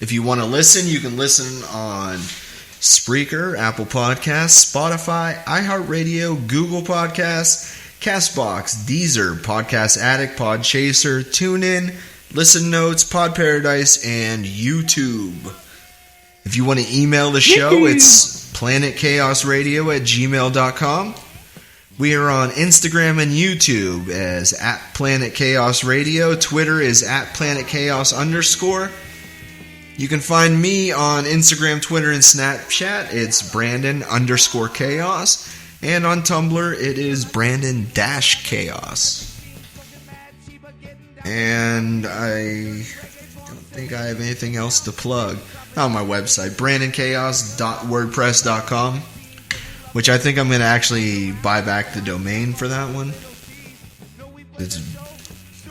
if you want to listen, you can listen on Spreaker, Apple Podcasts, Spotify, iHeartRadio, Google Podcasts, CastBox, Deezer, Podcast Addict, Podchaser, TuneIn, Listen Notes, Pod Paradise, and YouTube. If you want to email the show, it's planetchaosradio@gmail.com. We are on Instagram and YouTube as @PlanetChaosRadio. Twitter is @PlanetChaos_. You can find me on Instagram, Twitter, and Snapchat. It's Brandon_Chaos. And on Tumblr, it is Brandon-Chaos. And I don't think I have anything else to plug. On my website, brandonchaos.wordpress.com, which I think I'm going to actually buy back the domain for that one.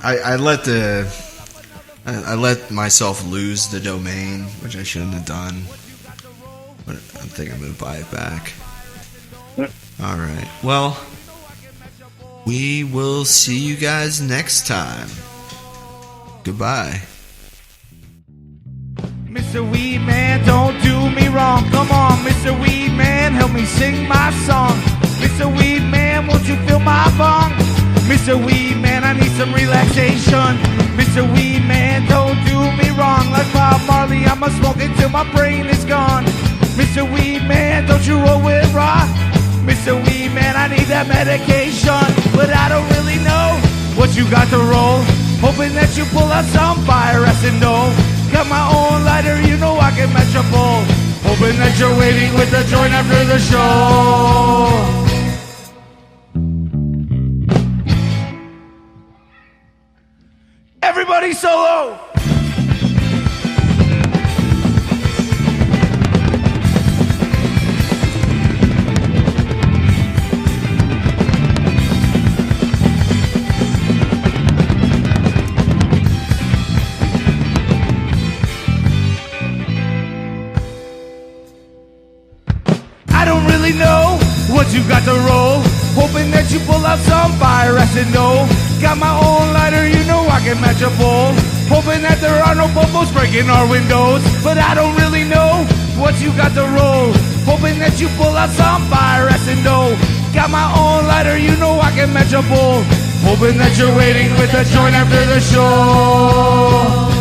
I let myself lose the domain, which I shouldn't have done. But I think I'm going to buy it back. All right. Well, we will see you guys next time. Goodbye. Mr. Weedman, don't do me wrong. Come on, Mr. Weedman, help me sing my song. Mr. Weedman, won't you fill my bong? Mr. Weedman, I need some relaxation. Mr. Weedman, don't do me wrong. Like Bob Marley, I'ma smoke until my brain is gone. Mr. Weedman, don't you roll with rock? Mr. Weedman, I need that medication. But I don't really know what you got to roll. Hoping that you pull out some fire no. Got my own lighter, you know I can match a bowl. Hoping that you're waiting with the joint after the show. Everybody solo! Know what you got to roll. Hoping that you pull out some fire no. Got my own lighter, you know I can match a bowl. Hoping that there are no bubbles breaking our windows. But I don't really know what you got to roll. Hoping that you pull out some fire no. Got my own lighter, you know I can match a bowl. Hoping that you're waiting with the joint after the show.